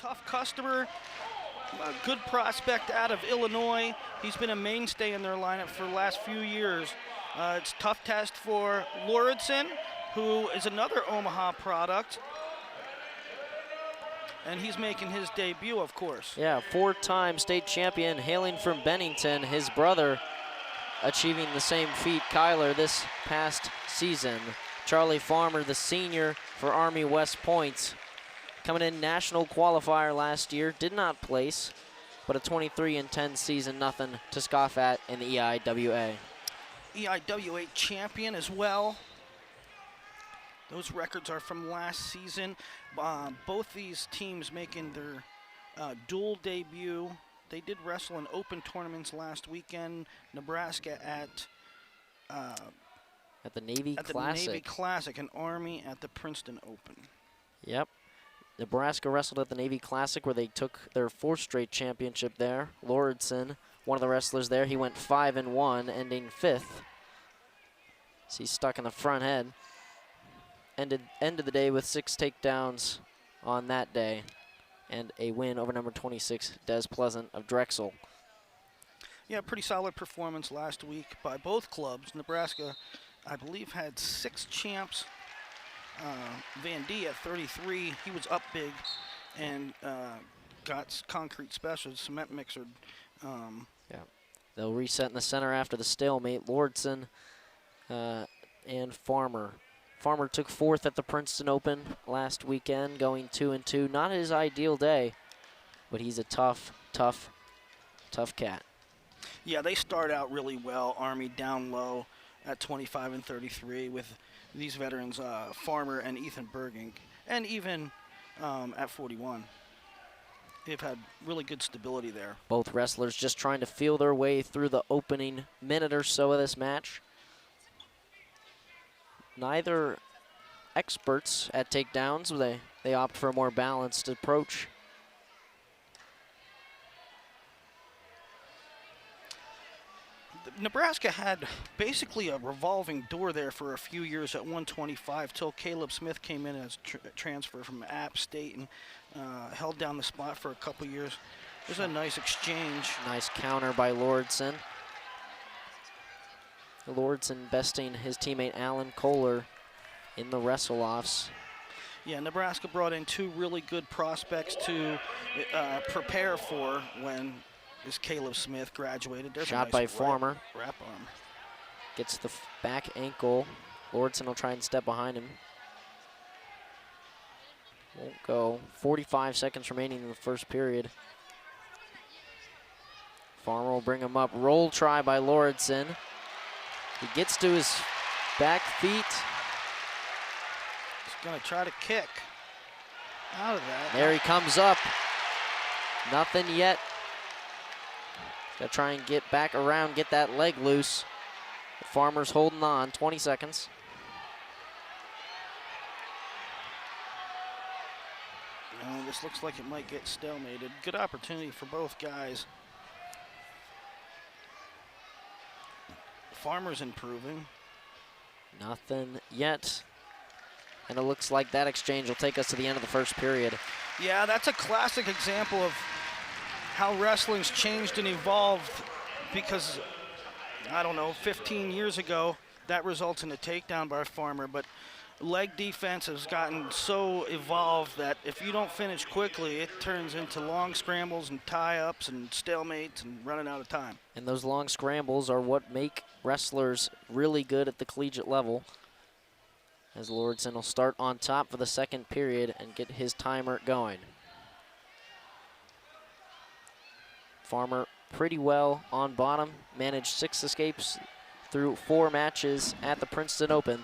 tough customer, a good prospect out of Illinois. He's been a mainstay in their lineup for the last few years. It's a tough test for Lauritsen, who is another Omaha product. And he's making his debut, of course. Yeah, four-time state champion, hailing from Bennington. His brother achieving the same feat, Kyler, this past season. Charlie Farmer, the senior for Army West Point, coming in national qualifier last year, did not place, but a 23-10 season, nothing to scoff at in the EIWA. EIWA champion as well. Those records are from last season. Both these teams making their dual debut. They did wrestle in open tournaments last weekend. Nebraska at the Navy Classic. The Navy Classic, and Army at the Princeton Open. Yep. Nebraska wrestled at the Navy Classic, where they took their fourth straight championship there. Lauritsen, one of the wrestlers there, he went 5-1, ending 5th. So he's stuck in the front head. Ended the day with 6 takedowns on that day, and a win over number 26, Des Pleasant of Drexel. Yeah, pretty solid performance last week by both clubs. Nebraska, I believe, had 6 champs. Van D at 33, he was up big and got concrete specials, cement mixer. Yeah, they'll reset in the center after the stalemate. Lauritsen and Farmer. Farmer took 4th at the Princeton Open last weekend, going 2-2. Not his ideal day, but he's a tough cat. Yeah, they start out really well. Army down low at 25-33 with these veterans, Farmer and Ethan Berging, and even at 41. They've had really good stability there. Both wrestlers just trying to feel their way through the opening minute or so of this match. Neither experts at takedowns. They opt for a more balanced approach. Nebraska had basically a revolving door there for a few years at 125 till Caleb Smith came in as transfer from App State and held down the spot for a couple years. It was a nice exchange. Nice counter by Lauritsen. Lauritsen besting his teammate Alan Kohler in the wrestle-offs. Yeah, Nebraska brought in 2 really good prospects to prepare for when this Caleb Smith graduated. There's Shot a nice by Farmer. Wrap arm. Gets the back ankle. Lauritsen will try and step behind him. Won't go. 45 seconds remaining in the first period. Farmer will bring him up. Roll try by Lauritsen. He gets to his back feet. He's gonna try to kick out of that. There he comes up. Nothing yet. Gotta try and get back around, get that leg loose. The Farmer's holding on, 20 seconds. This looks like it might get stalemated. Good opportunity for both guys. Farmer's improving. Nothing yet. And it looks like that exchange will take us to the end of the first period. Yeah, that's a classic example of how wrestling's changed and evolved, because, I don't know, 15 years ago, that results in a takedown by Farmer, but leg defense has gotten so evolved that if you don't finish quickly, it turns into long scrambles and tie-ups and stalemates and running out of time. And those long scrambles are what make wrestlers really good at the collegiate level. As Lauritsen will start on top for the second period and get his timer going. Farmer pretty well on bottom, managed 6 escapes through 4 matches at the Princeton Open.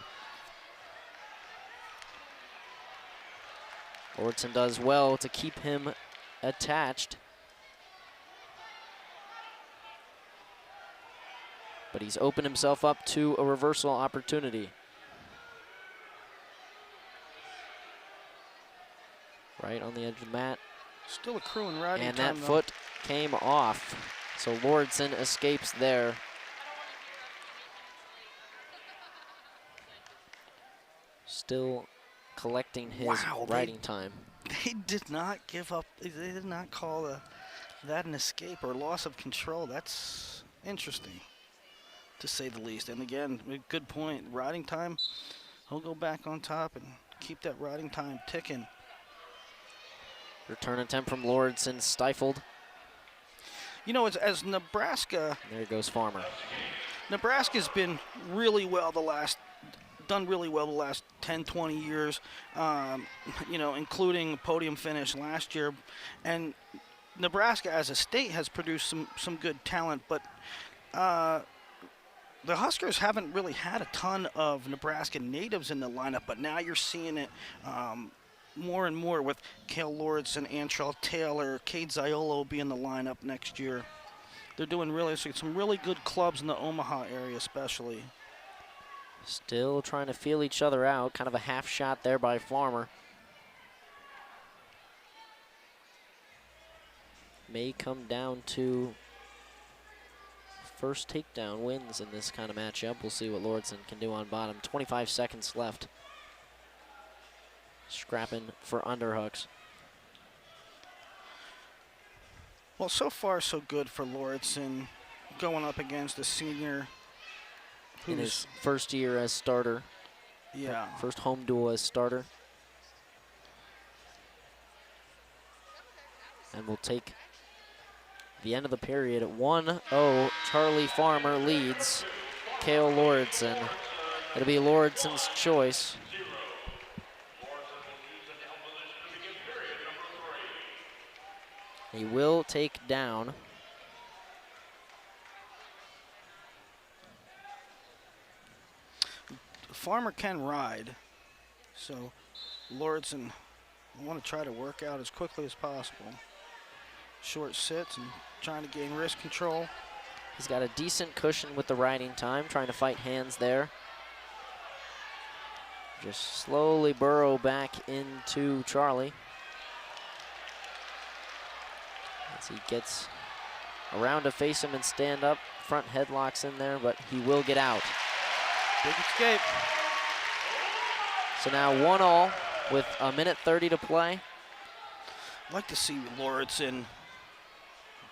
Lauritsen does well to keep him attached. But he's opened himself up to a reversal opportunity. Right on the edge of the mat. Still accruing riding and time, that though. foot came off. So Lauritsen escapes there. Still collecting his riding time. They did not give up. They did not call that an escape or loss of control. That's interesting, to say the least. And again, a good point. Riding time, he'll go back on top and keep that riding time ticking. Return attempt from Lauritsen stifled. You know, as Nebraska. There goes Farmer. Nebraska's been really well done really well the last 10, 20 years, you know, including podium finish last year. And Nebraska as a state has produced some good talent, but the Huskers haven't really had a ton of Nebraska natives in the lineup, but now you're seeing it more and more with Cale Lauritsen, Antrell Taylor, Cade Ziolo be in the lineup next year. They're doing some really good clubs in the Omaha area especially. Still trying to feel each other out. Kind of a half shot there by Farmer. May come down to first takedown wins in this kind of matchup. We'll see what Lauritsen can do on bottom. 25 seconds left. Scrapping for underhooks. Well, so far so good for Lauritsen, going up against a senior in his first year as starter. Yeah. First home duel as starter. And we'll take the end of the period at 1-0. Charlie Farmer leads Cale Lauritsen. It'll be Lauritsen's choice. He will take down Farmer can ride, so Lauritsen want to try to work out as quickly as possible. Short sits and trying to gain wrist control. He's got a decent cushion with the riding time, trying to fight hands there. Just slowly burrow back into Charlie. As he gets around to face him and stand up. Front headlocks in there, but he will get out. Big escape. So now 1-1 with a minute 30 to play. I'd like to see Lauritsen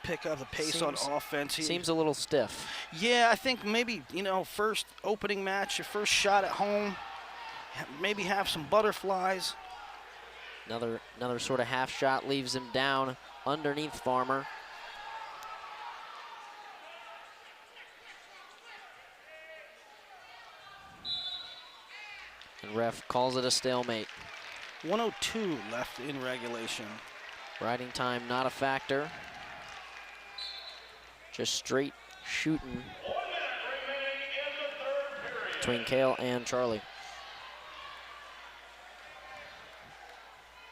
pick up the pace on offense. Seems a little stiff. Yeah, I think maybe, you know, first opening match, your first shot at home, maybe have some butterflies. Another sort of half shot leaves him down underneath Farmer. And ref calls it a stalemate. 1:02 left in regulation. Riding time not a factor. Just straight shooting between Cale and Charlie.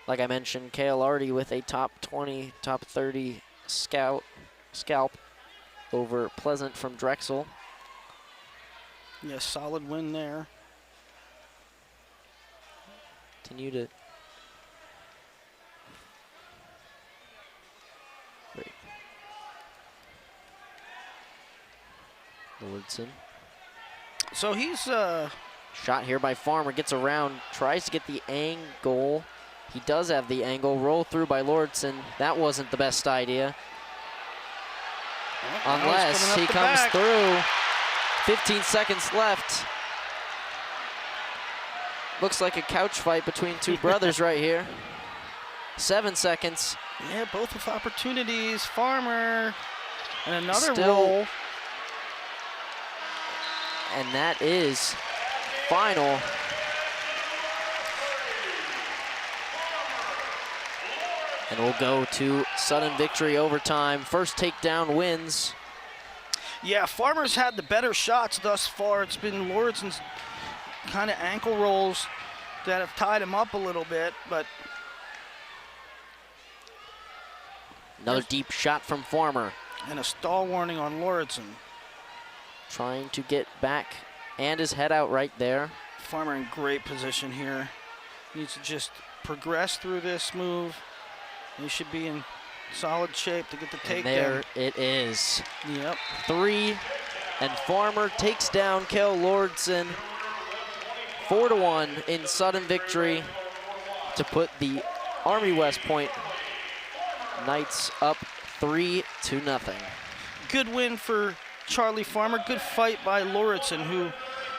Like I mentioned, Cale already with a top 20, top 30 scalp over Pleasant from Drexel. Yeah, solid win there. Continue to great. Lauritsen. So he's Shot here by Farmer, gets around, tries to get the angle. He does have the angle, roll through by Lauritsen. That wasn't the best idea. Unless he comes through. 15 seconds left. Looks like a couch fight between two brothers right here. 7 seconds. Yeah, both with opportunities. Farmer and another Still, roll. And that is final. And we'll go to sudden victory overtime. First takedown wins. Yeah, Farmer's had the better shots thus far. It's been Lauritsen's kind of ankle rolls that have tied him up a little bit, but Another deep shot from Farmer. and a stall warning on Lauritsen. Trying to get back and his head out right there. Farmer in great position here. Needs to just progress through this move. He should be in solid shape to get the takedown. And there it is. Yep. 3, and Farmer takes down Cale Lauritsen 4-1 in sudden victory to put the Army West Point Knights up 3-0. Good win for Charlie Farmer. Good fight by Lauritsen, who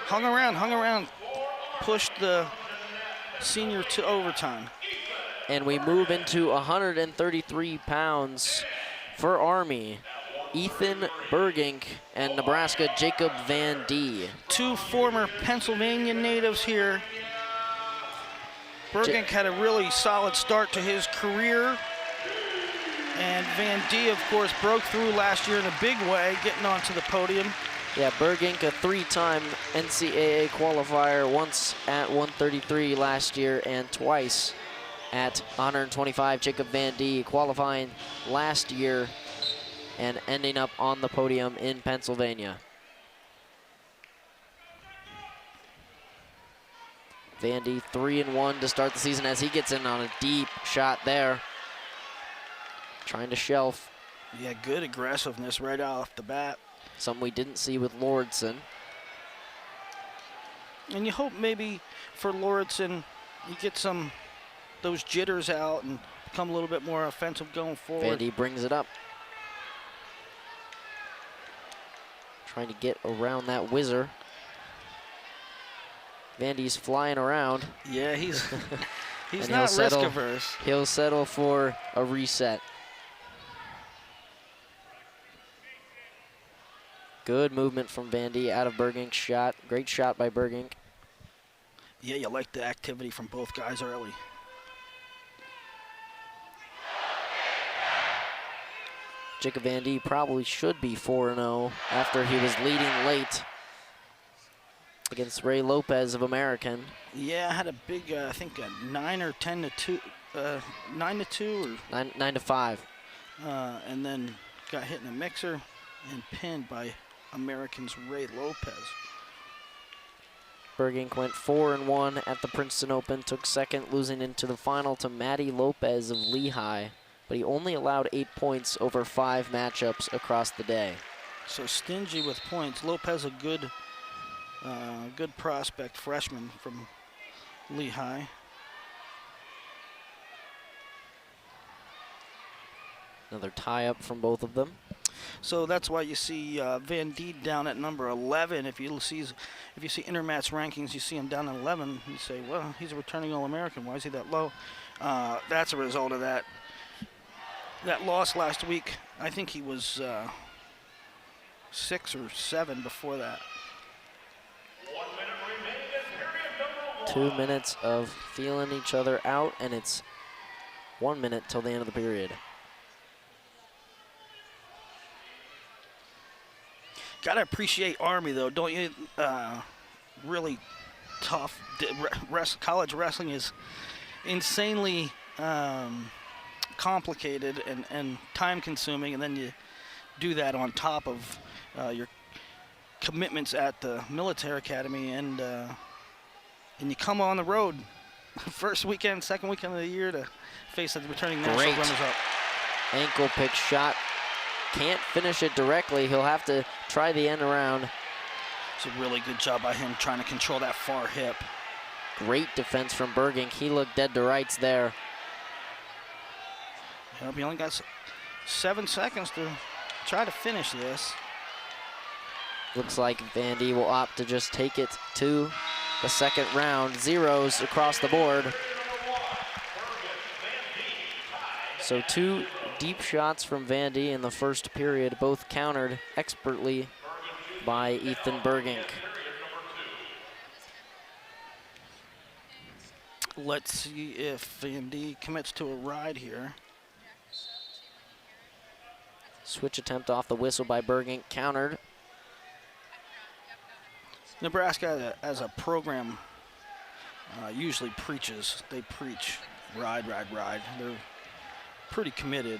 hung around, pushed the senior to overtime. And we move into 133 pounds for Army. Ethan Bergink and Nebraska Jacob Van D. Two former Pennsylvania natives here. Bergink had a really solid start to his career. And Van D, of course, broke through last year in a big way, getting onto the podium. Yeah, Bergink, a three-time NCAA qualifier, once at 133 last year and twice at 125. Jacob Van D qualifying last year and ending up on the podium in Pennsylvania. Van D 3-1 to start the season as he gets in on a deep shot there. Trying to shelf. Yeah, good aggressiveness right off the bat. Something we didn't see with Lauritsen. And you hope maybe for Lauritsen, you get those jitters out and become a little bit more offensive going forward. Van D brings it up. Trying to get around that whizzer. Van D's flying around. Yeah, he's And not risk averse. He'll settle for a reset. Good movement from Van D out of Bergink's shot. Great shot by Bergink. Yeah, you like the activity from both guys early. Jacob Van D probably should be 4-0 after he was leading late against Ray Lopez of American. Yeah, I had a big, I think a 9 or 10-2, 9-2 or 9-5. And then got hit in a mixer and pinned by American's Ray Lopez. Bergink went 4-1 at the Princeton Open, took second, losing into the final to Matty Lopez of Lehigh, but he only allowed 8 points over 5 matchups across the day. So stingy with points. Lopez, a good prospect freshman from Lehigh. Another tie-up from both of them. So that's why you see Van D down at number 11. If you see Intermat's rankings, you see him down at 11. You say, well, he's a returning All-American. Why is he that low? That's a result of that loss last week. I think he was 6 or 7 before that. 2 minutes of feeling each other out, and it's 1 minute till the end of the period. Gotta appreciate Army, though, don't you? Really tough. College wrestling is insanely complicated and time-consuming, and then you do that on top of your commitments at the military academy, and you come on the road first weekend, second weekend of the year to face the returning national runners-up. Ankle pick shot. Can't finish it directly. He'll have to try the end around. It's a really good job by him trying to control that far hip. Great defense from Bergink. He looked dead to rights there. Yep, he only got 7 seconds to try to finish this. Looks like Van D will opt to just take it to the second round. Zeros across the board. So 2 deep shots from Van D in the first period, both countered expertly by Ethan Bergink. Let's see if Van D commits to a ride here. Switch attempt off the whistle by Bergink, countered. Nebraska, as a program, usually preaches. They preach ride, ride, ride. They're pretty committed.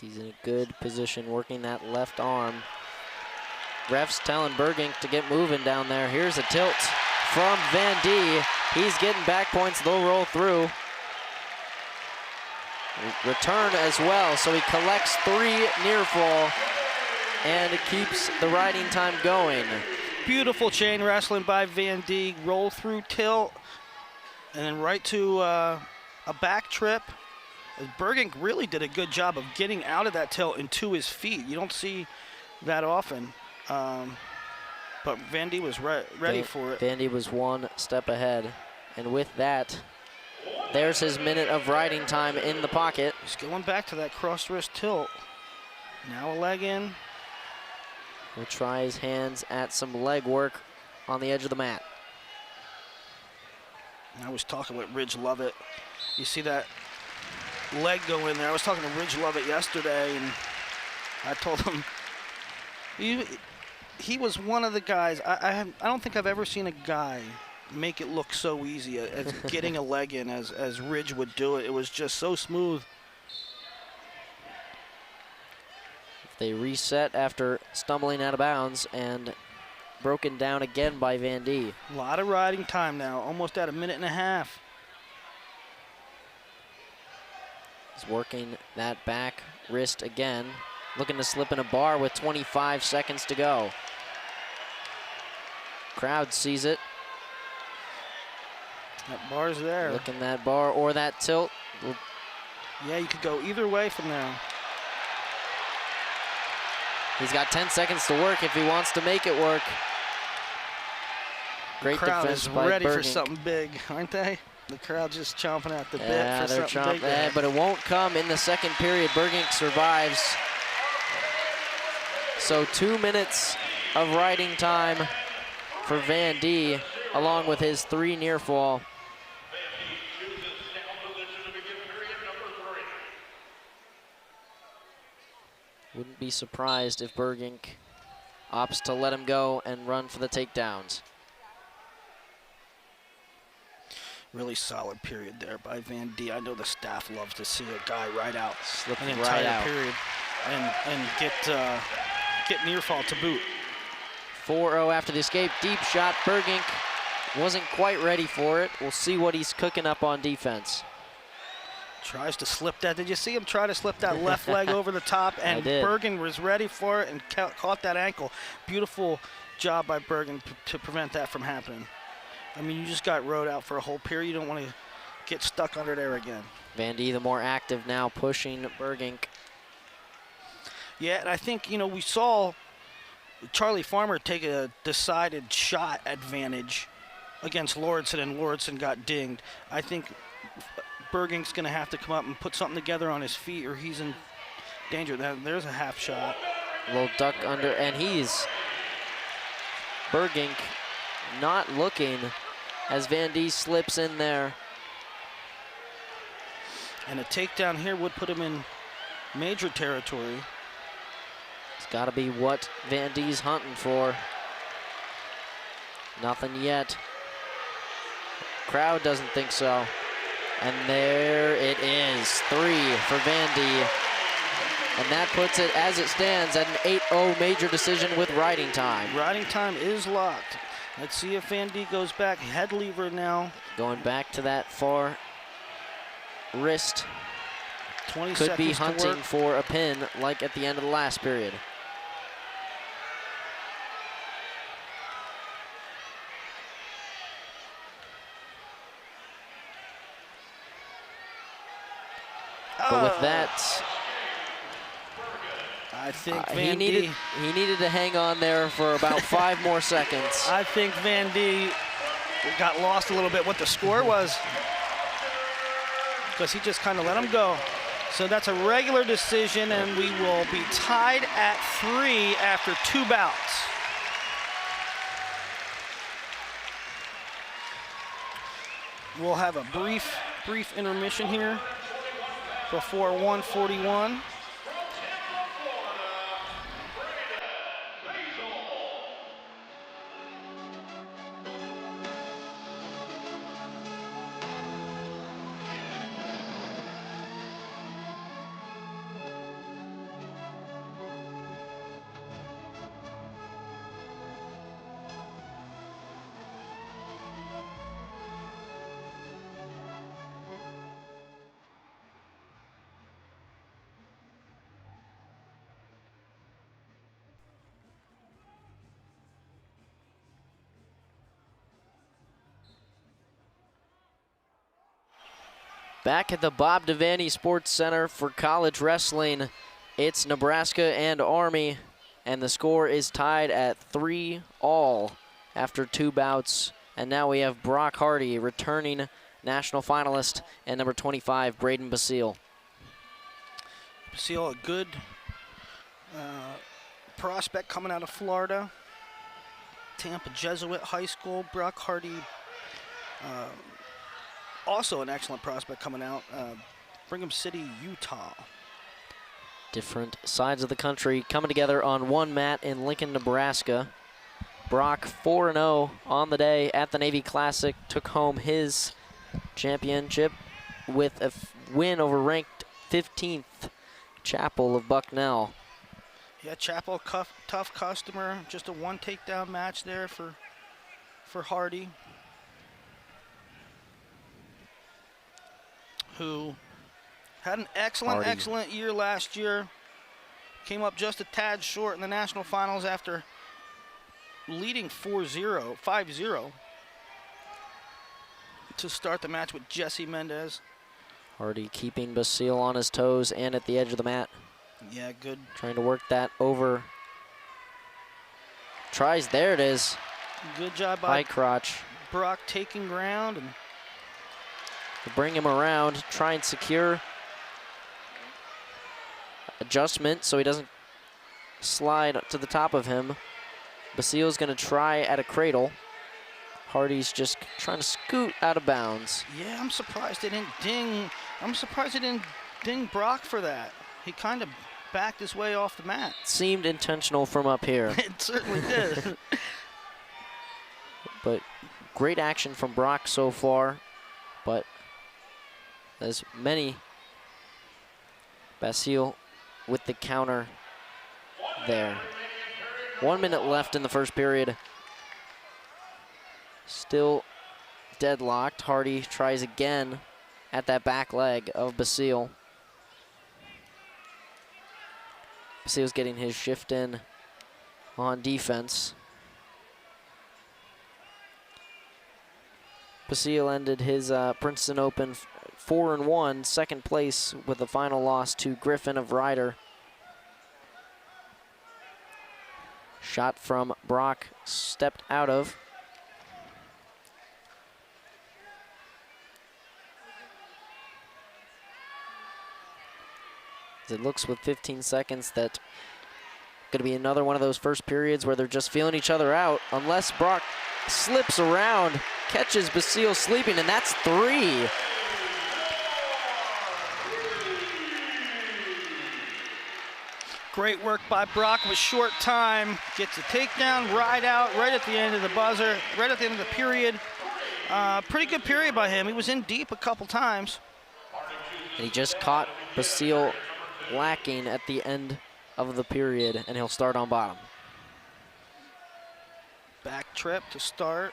He's in a good position working that left arm. Ref's telling Bergink to get moving down there. Here's a tilt from Van D. He's getting back points. They'll roll through. Return as well, so he collects 3 near fall and it keeps the riding time going. Beautiful chain wrestling by Van D. Roll through tilt. And then right to a back trip. Bergink really did a good job of getting out of that tilt and to his feet. You don't see that often. But Vandy was ready for it. Vandy was one step ahead. And with that, there's his minute of riding time in the pocket. He's going back to that cross wrist tilt. Now a leg in. He'll try his hands at some leg work on the edge of the mat. I was talking with Ridge Lovett. You see that leg go in there. I was talking to Ridge Lovett yesterday, and I told him he was one of the guys. I don't think I've ever seen a guy make it look so easy as getting a leg in as Ridge would do it. It was just so smooth. They reset after stumbling out of bounds and broken down again by Vandy. A lot of riding time now, almost at a minute and a half. He's working that back wrist again, looking to slip in a bar with 25 seconds to go. Crowd sees it. That bar's there. Looking that bar or that tilt. Yeah, you could go either way from there. He's got 10 seconds to work if he wants to make it work. Great crowd defense is by ready for Bergink. something big, aren't they? The crowd just chomping at the bit Yeah, for they're something big. chomping, but it won't come in the second period. Bergink survives. So 2 minutes of riding time for Vandy, along with his 3 near fall. Wouldn't be surprised if Bergink opts to let him go and run for the takedowns. Really solid period there by Vandy. I know the staff loves to see a guy ride out Slip an right entire out. period and get near fall to boot. 4-0 after the escape. Deep shot. Bergink wasn't quite ready for it. We'll see what he's cooking up on defense. Tries to slip that. Did you see him try to slip that left leg over the top? And Bergen was ready for it and caught that ankle. Beautiful job by Bergen to prevent that from happening. I mean, you just got rode out for a whole period. You don't want to get stuck under there again. Vandy the more active now, pushing Bergink. Yeah, and I think, you know, we saw Charlie Farmer take a decided shot advantage against Lauritsen, and Lauritsen got dinged. I think Bergink's going to have to come up and put something together on his feet, or he's in danger. There's a half shot. A little duck under, and Bergink not looking as Vandy slips in there. And a takedown here would put him in major territory. It's got to be what Vandy's hunting for. Nothing yet. Crowd doesn't think so. And there it is, 3 for Vandy. And that puts it, as it stands, at an 8-0 major decision with riding time. Riding time is locked. Let's see if Vandy goes back. Head lever now. Going back to that far wrist. 20 Could be seconds to hunting work. for a pin like at the end of the last period. But with that, I think he needed to hang on there for about 5 more seconds. I think Vandy got lost a little bit what the score was, because he just kind of let him go. So that's a regular decision, and we will be tied at 3 after 2 bouts. We'll have a brief intermission here before 141. Back at the Bob Devaney Sports Center for college wrestling, it's Nebraska and Army, and the score is tied at 3-all after 2 bouts. And now we have Brock Hardy, returning national finalist, and number 25, Braden Basile. Basile, a good prospect coming out of Florida. Tampa Jesuit High School. Brock Hardy, also an excellent prospect coming out. Brigham City, Utah. Different sides of the country coming together on one mat in Lincoln, Nebraska. Brock 4-0 on the day at the Navy Classic. Took home his championship with a win over ranked 15th Chapel of Bucknell. Yeah, Chapel, tough customer. Just a 1 takedown match there for Hardy, who had an excellent year last year. Came up just a tad short in the national finals after leading 5-0 to start the match with Jesse Mendez. Hardy keeping Basile on his toes and at the edge of the mat. Yeah, good. Trying to work that over. Tries, there it is. Good job by High crotch. Brock taking ground and To bring him around, try and secure adjustment so he doesn't slide to the top of him. Basile's gonna try at a cradle. Hardy's just trying to scoot out of bounds. yeah, I'm surprised they didn't ding. I'm surprised they didn't ding Brock for that. He kind of backed his way off the mat. Seemed intentional from up here. It certainly did. But great action from Brock so far. But as many, Basile with the counter there. 1 minute left in the first period. Still deadlocked. Hardy tries again at that back leg of Basile. Basile's getting his shift in on defense. Basile ended his Princeton Open 4-1, second place with a final loss to Griffin of Ryder. Shot from Brock stepped out of. It looks with 15 seconds that going to be another one of those first periods where they're just feeling each other out, unless Brock slips around, catches Basile sleeping, and that's 3. Great work by Brock with short time. Gets a takedown, ride out right at the end of the buzzer, right at the end of the period. Pretty good period by him. He was in deep a couple times. And he just caught Basile lacking at the end of the period, and he'll start on bottom. Back trip to start.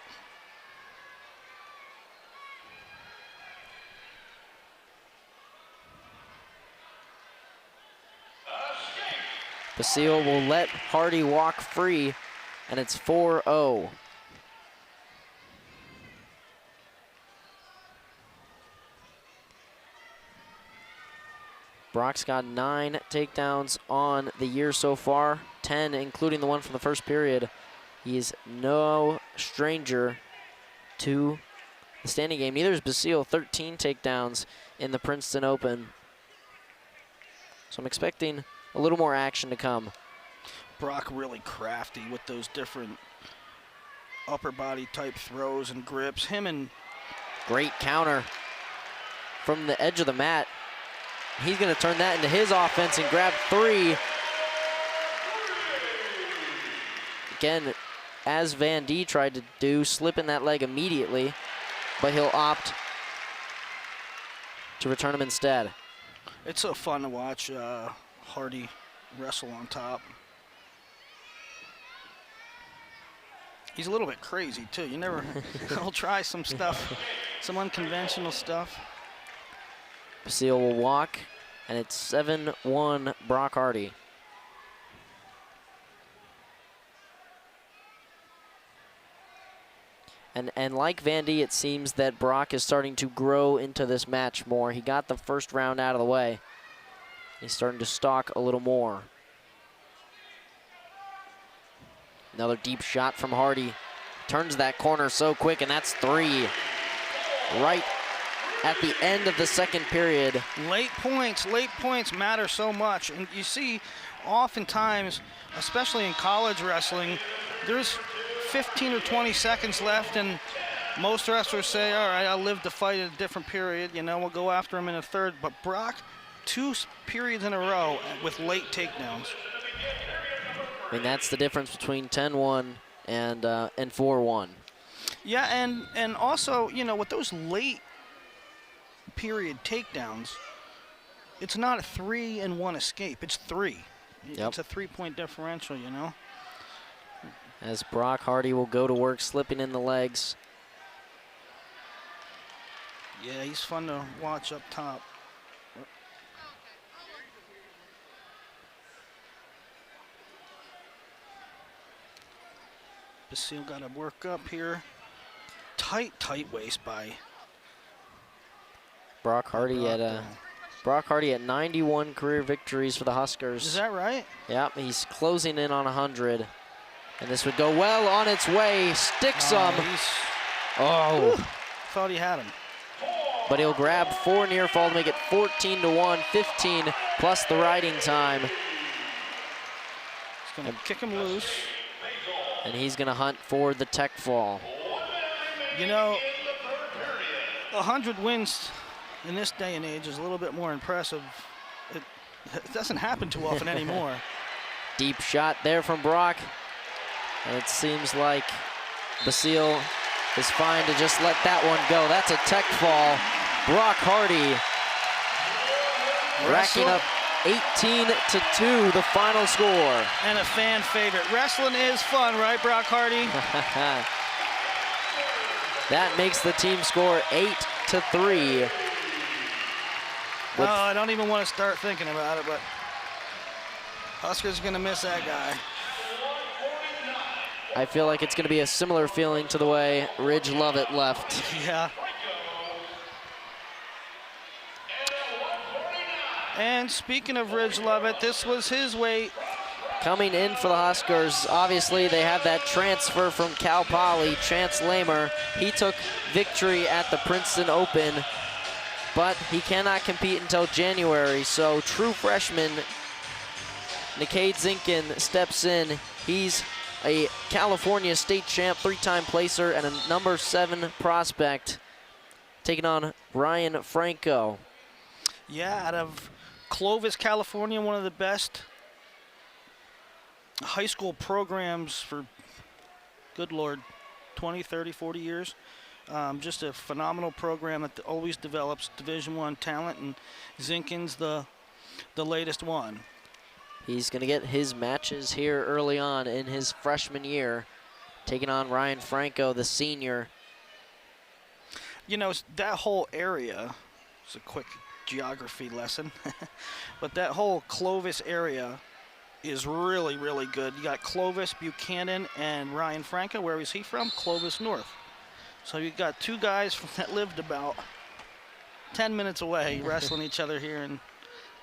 Basile will let Hardy walk free, and it's 4-0. Brock's got 9 takedowns on the year so far, 10 including the one from the first period. He's no stranger to the standing game. Neither is Basile, 13 takedowns in the Princeton Open. So I'm expecting a little more action to come. Brock really crafty with those different upper body type throws and grips. Him and great counter from the edge of the mat. He's going to turn that into his offense and grab 3. Again, as Van D tried to do, slipping that leg immediately, but he'll opt to return him instead. It's so fun to watch Hardy wrestle on top. He's a little bit crazy too. You never, he'll try some stuff, some unconventional stuff. Basile will walk, and it's 7-1 Brock Hardy. And like Vandy, it seems that Brock is starting to grow into this match more. He got the first round out of the way. He's starting to stalk a little more. Another deep shot from Hardy. Turns that corner so quick, and that's 3. Right at the end of the second period. Late points matter so much. And you see, oftentimes, especially in college wrestling, there's 15 or 20 seconds left, and most wrestlers say, all right, I'll live to fight a different period. You know, we'll go after him in a third. But Brock, 2 periods in a row with late takedowns. I mean, that's the difference between 10-1 and 4-1. Yeah, and also, you know, with those late period takedowns, it's not a 3-1 escape. It's 3. Yep. It's a 3-point differential, you know. As Brock Hardy will go to work, slipping in the legs. Yeah, he's fun to watch up top. Basile got to work up here. Tight waist by Brock Hardy Brock Hardy at 91 career victories for the Huskers. Is that right? Yep, he's closing in on 100. And this would go well on its way. Sticks him. Oh. Thought he had him. But he'll grab 4 near fall to make it 14-1, 15 plus the riding time. He's going to kick him loose. And he's going to hunt for the tech fall. You know, 100 wins in this day and age is a little bit more impressive. It doesn't happen too often anymore. Deep shot there from Brock. And it seems like Basile is fine to just let that one go. That's a tech fall. Brock Hardy racking up 18-2, the final score. And a fan favorite. Wrestling is fun, right, Brock Hardy? That makes the team score 8-3. Oh, I don't even want to start thinking about it, but Huskers are going to miss that guy. I feel like it's going to be a similar feeling to the way Ridge Lovett left. Yeah. And speaking of Ridge Lovett, this was his weight. Coming in for the Huskers, obviously they have that transfer from Cal Poly, Chance Lamer. He took victory at the Princeton Open, but he cannot compete until January. So true freshman Nikade Zinkin steps in. He's a California state champ, 3-time placer, and a number 7 prospect, taking on Ryan Franco. Yeah, out of Clovis, California, one of the best high school programs for, good Lord, 20, 30, 40 years. Just a phenomenal program that always develops Division I talent, and Zinkin's the latest one. He's going to get his matches here early on in his freshman year, taking on Ryan Franco, the senior. You know, that whole area, it's a quick geography lesson, but that whole Clovis area is really, really good. You got Clovis, Buchanan, and Ryan Franco. Where is he from? Clovis North. So you got 2 guys that lived about 10 minutes away wrestling each other here in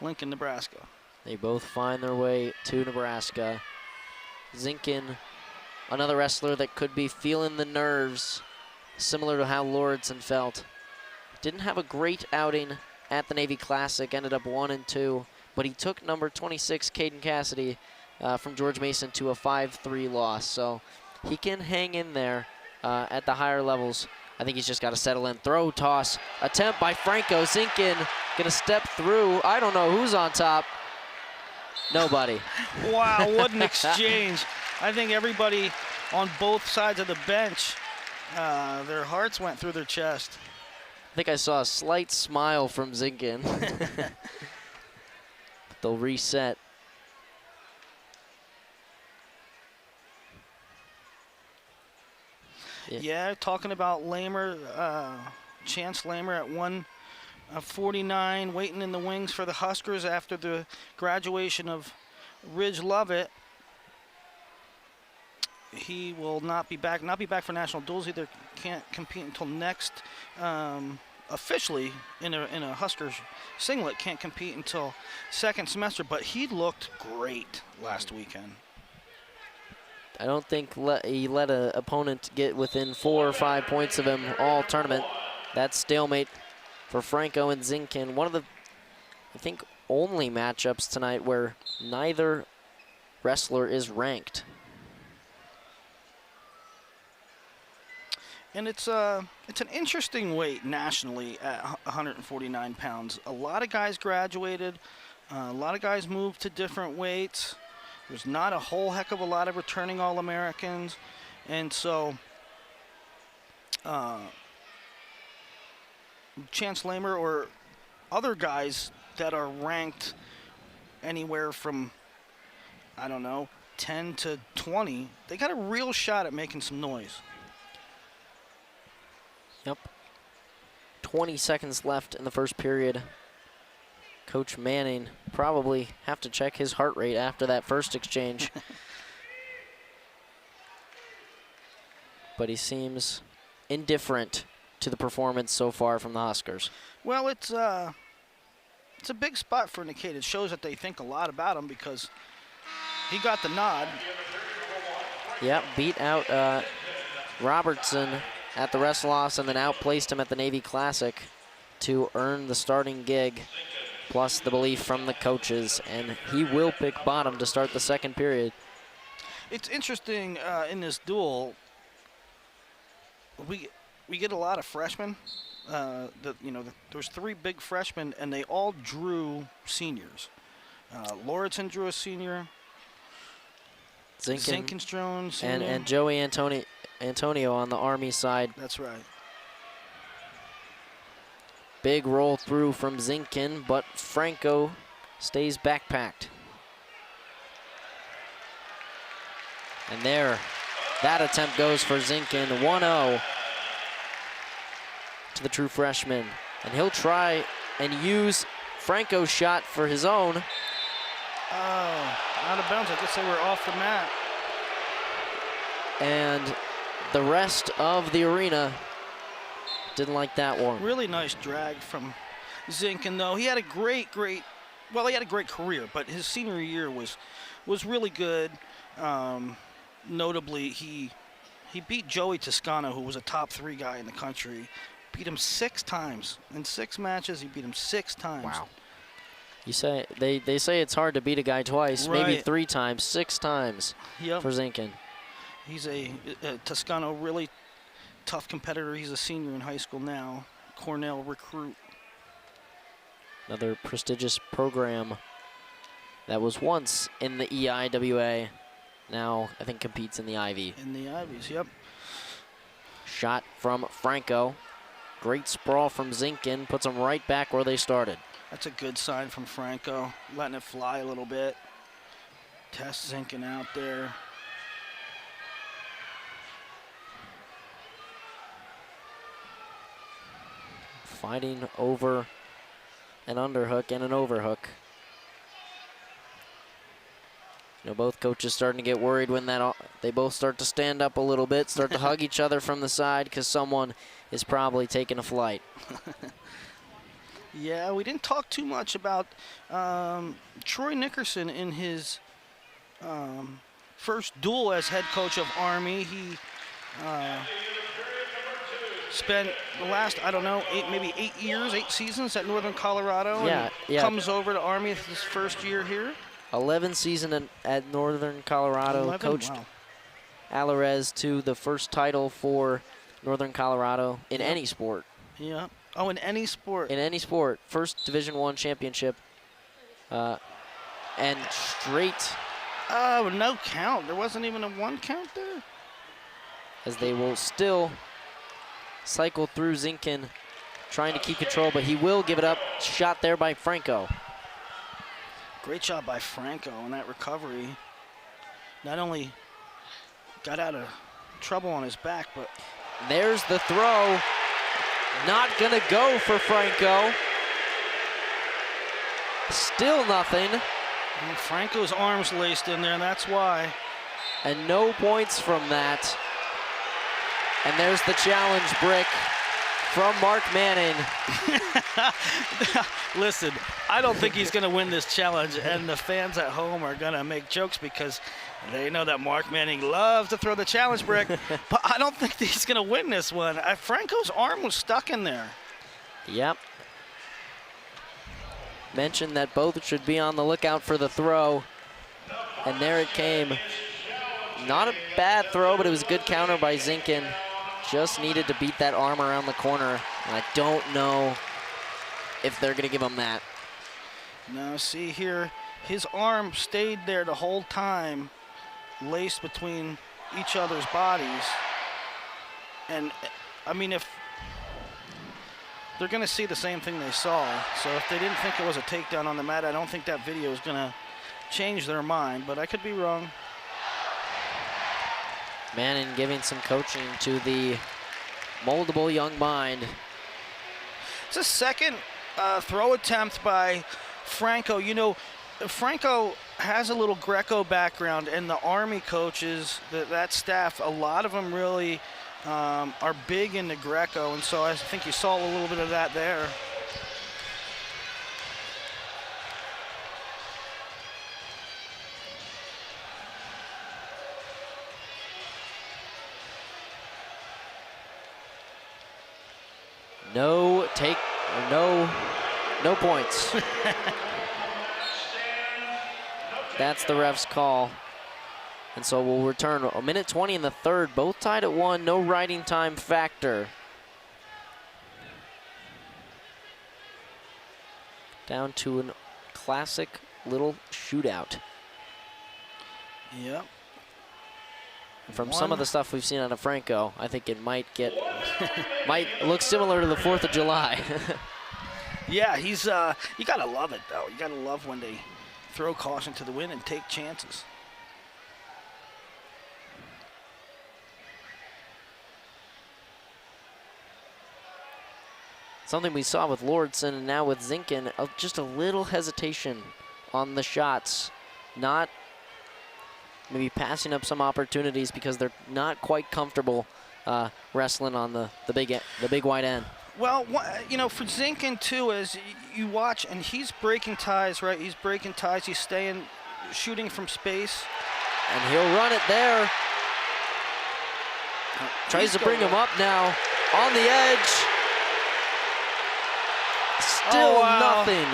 Lincoln, Nebraska. They both find their way to Nebraska. Zinkin, another wrestler that could be feeling the nerves, similar to how Lauritsen felt. Didn't have a great outing at the Navy Classic, ended up 1-2, but he took number 26, Caden Cassidy, from George Mason to a 5-3 loss. So he can hang in there at the higher levels. I think he's just got to settle in. Throw, toss, attempt by Franco. Zinkin gonna step through. I don't know who's on top. Nobody. Wow, what an exchange. I think everybody on both sides of the bench, their hearts went through their chest. I think I saw a slight smile from Zinkin. They'll reset. Yeah, talking about Lamer, Chance Lamer at 149, waiting in the wings for the Huskers after the graduation of Ridge Lovett. he will not be back for national duels either. Can't compete until next, officially in a Huskers singlet, can't compete until second semester, but he looked great last weekend. I don't think he let an opponent get within 4 or 5 points of him all tournament. That stalemate for Franco and Zinkin. One of the, I think, only matchups tonight where neither wrestler is ranked. And it's an interesting weight nationally at 149 pounds. A lot of guys graduated. A lot of guys moved to different weights. There's not a whole heck of a lot of returning All-Americans. And so Chance Lamer or other guys that are ranked anywhere from, I don't know, 10 to 20, they got a real shot at making some noise. Yep. 20 seconds left in the first period. Coach Manning probably have to check his heart rate after that first exchange. But he seems indifferent to the performance so far from the Huskers. Well, it's a big spot for Nikkei. It shows that they think a lot about him because he got the nod. Yep, beat out Robertson at the wrestle-offs and then outplaced him at the Navy Classic to earn the starting gig, plus the belief from the coaches, and he will pick bottom to start the second period. It's interesting in this duel, we get a lot of freshmen. There's 3 big freshmen, and they all drew seniors. Lauritsen drew a senior. Zinkin's drawn senior. And Joey Antonio on the Army side. That's right. Big roll through from Zinkin, but Franco stays backpacked. And there, that attempt goes for Zinkin, 1-0 to the true freshman. And he'll try and use Franco's shot for his own. Oh, out of bounds. I guess they were off the mat. And the rest of the arena didn't like that one. Really nice drag from Zinkin, though. He had a great career, but his senior year was really good. Notably, he beat Joey Toscano, who was a top 3 guy in the country. Beat him 6 times. In 6 matches, he beat him 6 times. Wow. You say they say it's hard to beat a guy twice, right. Maybe 3 times, 6 times for Zinkin. He's a Toscano, really tough competitor. He's a senior in high school now. Cornell recruit. Another prestigious program that was once in the EIWA. Now I think competes in the Ivy. In the Ivies, yep. Shot from Franco. Great sprawl from Zinkin. Puts them right back where they started. That's a good sign from Franco. Letting it fly a little bit. Test Zinkin out there. Fighting over an underhook and an overhook. You know, both coaches starting to get worried when they both start to stand up a little bit, start to hug each other from the side because someone is probably taking a flight. Yeah, we didn't talk too much about Troy Nickerson in his first duel as head coach of Army. He spent the last, I don't know, 8 seasons at Northern Colorado. Yeah. Comes over to Army his first year here. 11 seasons at Northern Colorado. 11? Coached Wow. Alvarez to the first title for Northern Colorado in any sport. Yeah. Oh, in any sport. In any sport. First Division I championship. And straight. Oh, no count. There wasn't even a 1 count there. As they will still cycle through Zinkin, trying to keep control, but he will give it up. Shot there by Franco. Great job by Franco on that recovery. Not only got out of trouble on his back, but... There's the throw. Not gonna go for Franco. Still nothing. And Franco's arms laced in there, and that's why. And no points from that. And there's the challenge brick from Mark Manning. Listen, I don't think he's going to win this challenge, and the fans at home are going to make jokes because they know that Mark Manning loves to throw the challenge brick, but I don't think he's going to win this one. Franco's arm was stuck in there. Yep. Mentioned that both should be on the lookout for the throw, and there it came. Not a bad throw, but it was a good counter by Zinkin. Just needed to beat that arm around the corner, and I don't know if they're going to give him that. Now, see here, his arm stayed there the whole time, laced between each other's bodies. And, I mean, if they're going to see the same thing they saw, so if they didn't think it was a takedown on the mat, I don't think that video is going to change their mind, but I could be wrong. Manning giving some coaching to the moldable young mind. It's a second throw attempt by Franco. You know, Franco has a little Greco background, and the Army coaches, that staff, a lot of them really are big into Greco, and so I think you saw a little bit of that there. No points. That's the ref's call. And so we'll return a minute 20 in the third, both tied at 1, no riding time factor. Down to a classic little shootout. Yep. From some of the stuff we've seen out of Franco, I think it might might look similar to the 4th of July. Yeah, he's you gotta love it though. You gotta love when they throw caution to the wind and take chances. Something we saw with Lordson and now with Zinkin, just a little hesitation on the shots, not maybe passing up some opportunities because they're not quite comfortable wrestling on the big wide end. Well, you know, for Zinkin too, as you watch, and he's breaking ties, right? He's breaking ties. He's shooting from space. And he'll run it there. Tries to bring him up now. On the edge. Still nothing.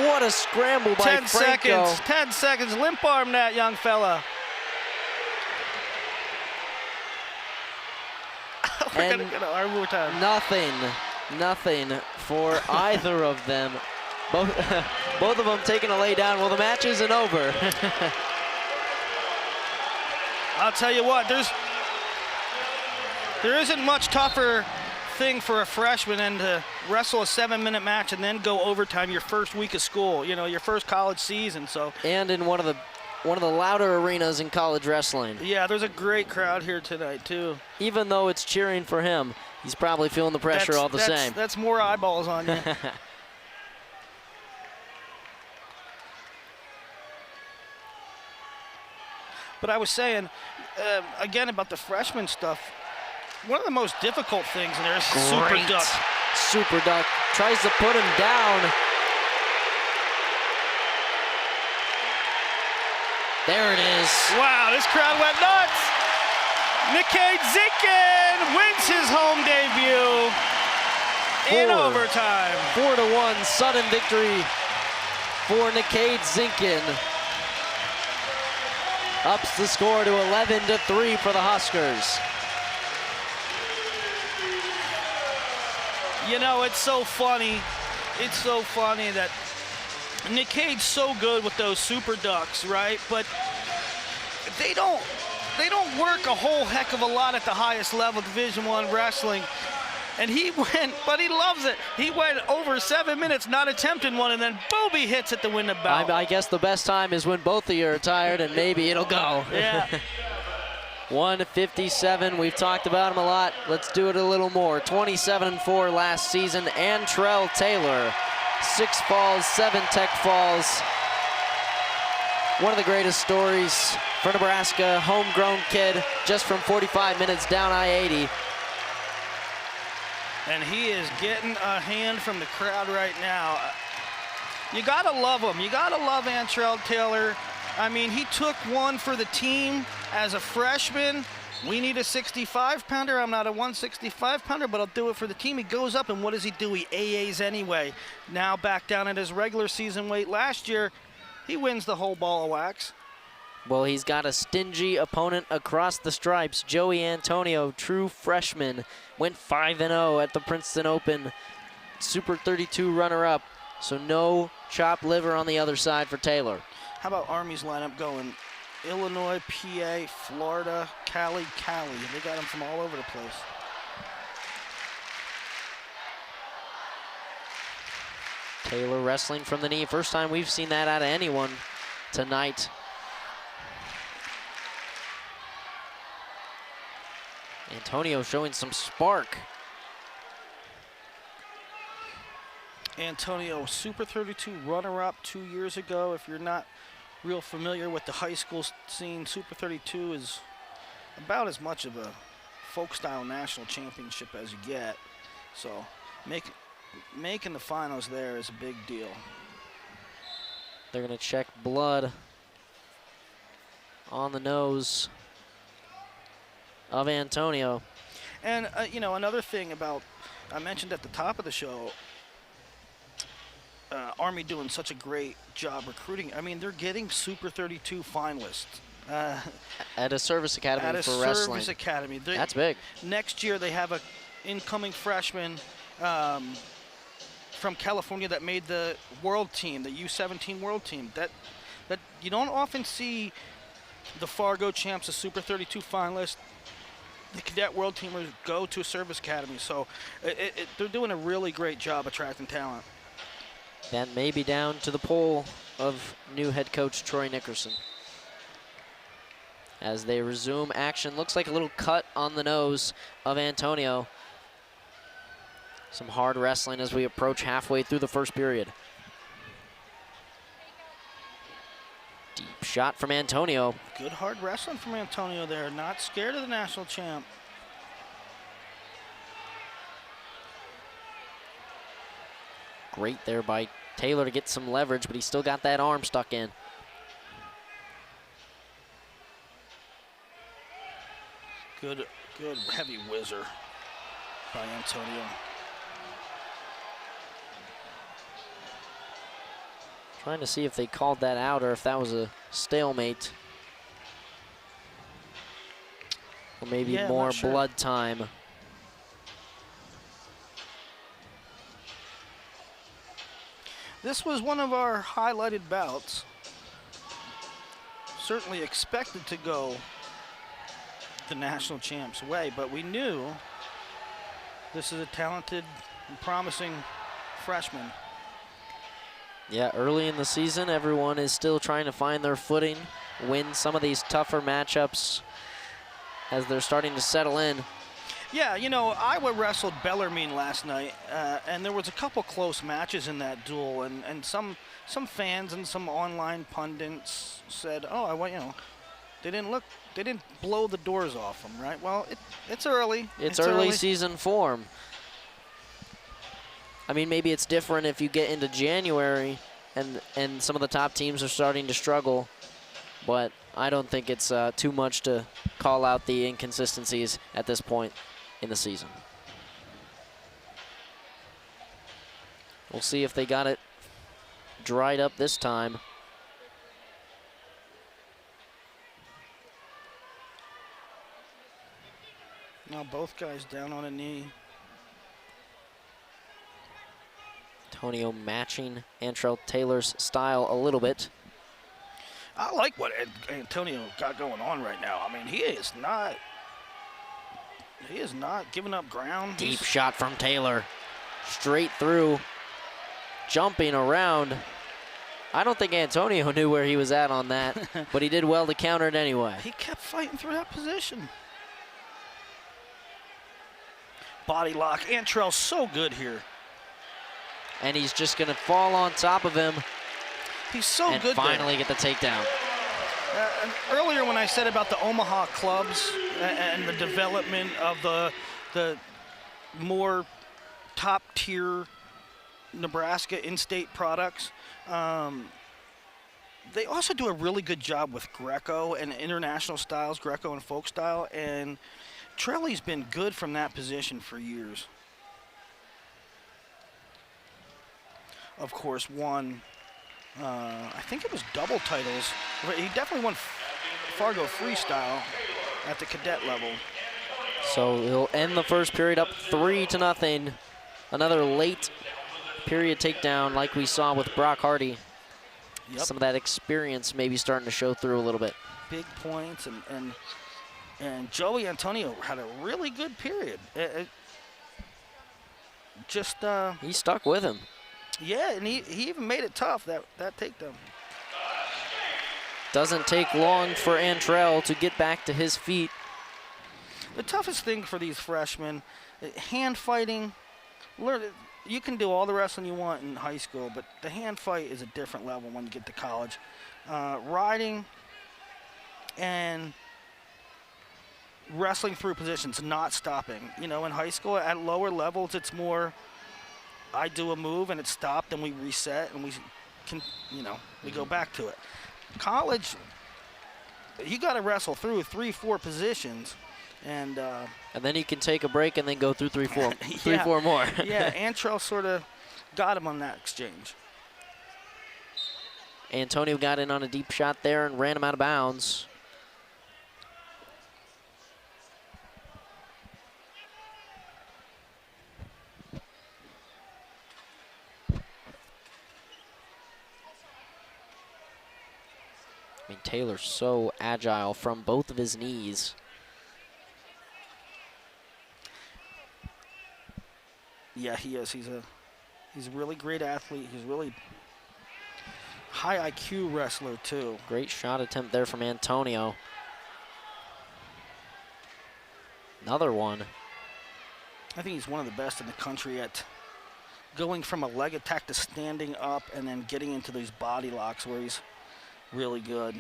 What a scramble by 10 Franco. seconds. 10 seconds. Limp arm that young fella. We're gonna get our more time. Nothing for either of them. Both of them taking a lay down. Well, the match isn't over. I'll tell you what, there isn't much tougher thing for a freshman than to wrestle a 7-minute match and then go overtime your first week of school, you know, your first college season. So. And in one of the louder arenas in college wrestling. Yeah, there's a great crowd here tonight too. Even though it's cheering for him, he's probably feeling the pressure all the same. That's more eyeballs on you. But I was saying, again, about the freshman stuff, one of the most difficult things in there is super duck. Super duck. Tries to put him down. There it is. Wow, this crowd went nuts. Nikkei Zinkin wins his home debut in overtime. 4-1 sudden victory for Nikkei Zinkin. Ups the score to 11-3 for the Huskers. You know, it's so funny. It's so funny that Nikkei's so good with those super ducks, right? But they don't work a whole heck of a lot at the highest level, Division I wrestling. And he went, but he loves it. He went over 7 minutes not attempting one, and then Booby hits it to win the bout. I guess the best time is when both of you are tired, and maybe it'll go. Yeah. 157, we've talked about him a lot. Let's do it a little more. 27-4 last season. Antrell Taylor, 6 falls, 7 tech falls. One of the greatest stories for Nebraska. Homegrown kid, just from 45 minutes down I-80. And he is getting a hand from the crowd right now. You gotta love him. You gotta love Antrell Taylor. I mean, he took one for the team as a freshman. We need a 65-pounder. I'm not a 165-pounder, but I'll do it for the team. He goes up, and what does he do? He AAs anyway. Now back down at his regular season weight. Last year, he wins the whole ball of wax. Well, he's got a stingy opponent across the stripes. Joey Antonio, true freshman, went 5-0 at the Princeton Open. Super 32 runner-up, so no chopped liver on the other side for Taylor. How about Army's lineup going? Illinois, PA, Florida, Cali. They got him from all over the place. Taylor wrestling from the knee. First time we've seen that out of anyone tonight. Antonio showing some spark. Antonio, Super 32 runner-up 2 years ago. If you're not real familiar with the high school scene, Super 32 is about as much of a folk-style national championship as you get. So making the finals there is a big deal. They're going to check blood on the nose of Antonio. And, you know, another thing about, I mentioned at the top of the show, Army doing such a great job recruiting. I mean, they're getting Super 32 finalists. At a service academy at a for wrestling. service academy. That's big. Next year, they have a incoming freshman from California that made the world team, the U17 world team. That you don't often see the Fargo champs, the Super 32 finalists, the cadet world teamers go to a service academy. So they're doing a really great job attracting talent. That may be down to the pull of new head coach Troy Nickerson. As they resume action, looks like a little cut on the nose of Antonio. Some hard wrestling as we approach halfway through the first period. Deep shot from Antonio. Good hard wrestling from Antonio there. Not scared of the national champ. Great there by Taylor to get some leverage, but he still got that arm stuck in. Good heavy whizzer by Antonio. Trying to see if they called that out or if that was a stalemate. Or maybe more blood time. This was one of our highlighted bouts. Certainly expected to go the national champ's way, but we knew this is a talented and promising freshman. Yeah, early in the season, everyone is still trying to find their footing, win some of these tougher matchups as they're starting to settle in. Yeah, you know, Iowa wrestled Bellarmine last night, and there was a couple close matches in that duel, and some fans and some online pundits said, oh, you know, they didn't blow the doors off them, right? Well, it's early. It's early season form. I mean, maybe it's different if you get into January and some of the top teams are starting to struggle, but I don't think it's too much to call out the inconsistencies at this point in the season. We'll see if they got it dried up this time. Now both guys down on a knee. Antonio matching Antrell Taylor's style a little bit. I like what Antonio got going on right now. I mean, he is not giving up ground. Deep shot from Taylor. Straight through. Jumping around. I don't think Antonio knew where he was at on that, but he did well to counter it anyway. He kept fighting through that position. Body lock. Antrell's so good here. And he's just going to fall on top of him. He's so and good finally there. get the takedown. And earlier when I said about the Omaha clubs and the development of the more top-tier Nebraska in-state products, they also do a really good job with Greco and international styles, Greco and folk style, and Trelly's been good from that position for years. Of course, won, I think it was double titles. He definitely won Fargo freestyle at the cadet level. So he'll end the first period up 3-0. Another late period takedown like we saw with Brock Hardy. Yep. Some of that experience maybe starting to show through a little bit. Big points, and Joey Antonio had a really good period. He stuck with him. Yeah, and he even made it tough, that takedown. Doesn't take long for Antrell to get back to his feet. The toughest thing for these freshmen, hand fighting, you can do all the wrestling you want in high school, but the hand fight is a different level when you get to college. Riding and wrestling through positions, not stopping. You know, in high school, at lower levels, it's more, I do a move and it's stopped and we reset and we can, we go back to it. College, you got to wrestle through 3-4 positions. And then you can take a break and then go through 3-4 yeah, 4 more. Yeah, Antrell sort of got him on that exchange. Antonio got in on a deep shot there and ran him out of bounds. I mean, Taylor's so agile from both of his knees. Yeah, he is. He's a really great athlete. He's a really high IQ wrestler too. Great shot attempt there from Antonio. Another one. I think he's one of the best in the country at going from a leg attack to standing up and then getting into these body locks where he's really good.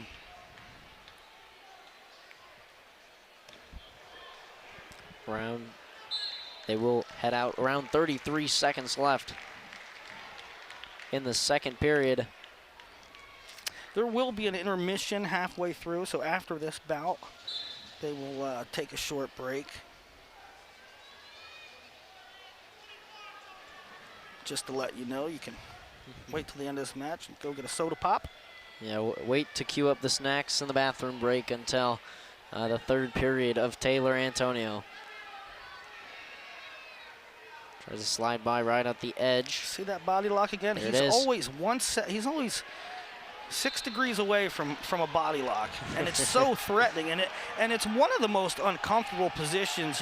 They will head out around 33 seconds left in the second period. There will be an intermission halfway through, so after this bout, they will take a short break. Just to let you know, you can wait till the end of this match and go get a soda pop. Yeah, wait to queue up the snacks in the bathroom break until the third period of Taylor Antonio. Tries to slide by right at the edge. See that body lock again? There He's always he's always 6 degrees away from a body lock, and it's so threatening, and it's one of the most uncomfortable positions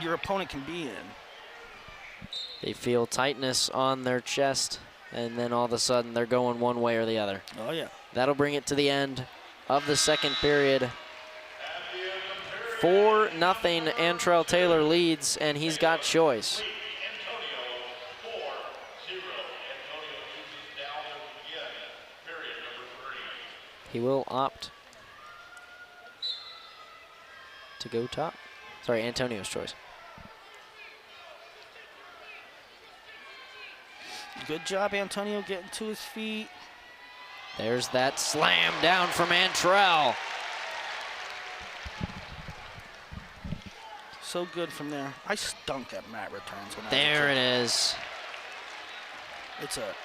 your opponent can be in. They feel tightness on their chest, and then all of a sudden they're going one way or the other. Oh yeah. That'll bring it to the end of the second period. 4-0 Antrell Taylor leads, and he's got choice. He will opt to go top. Sorry, Antonio's choice. Good job, Antonio, getting to his feet. There's that slam down from Antrell. So good from there. I stunk at mat returns when there it is. It's a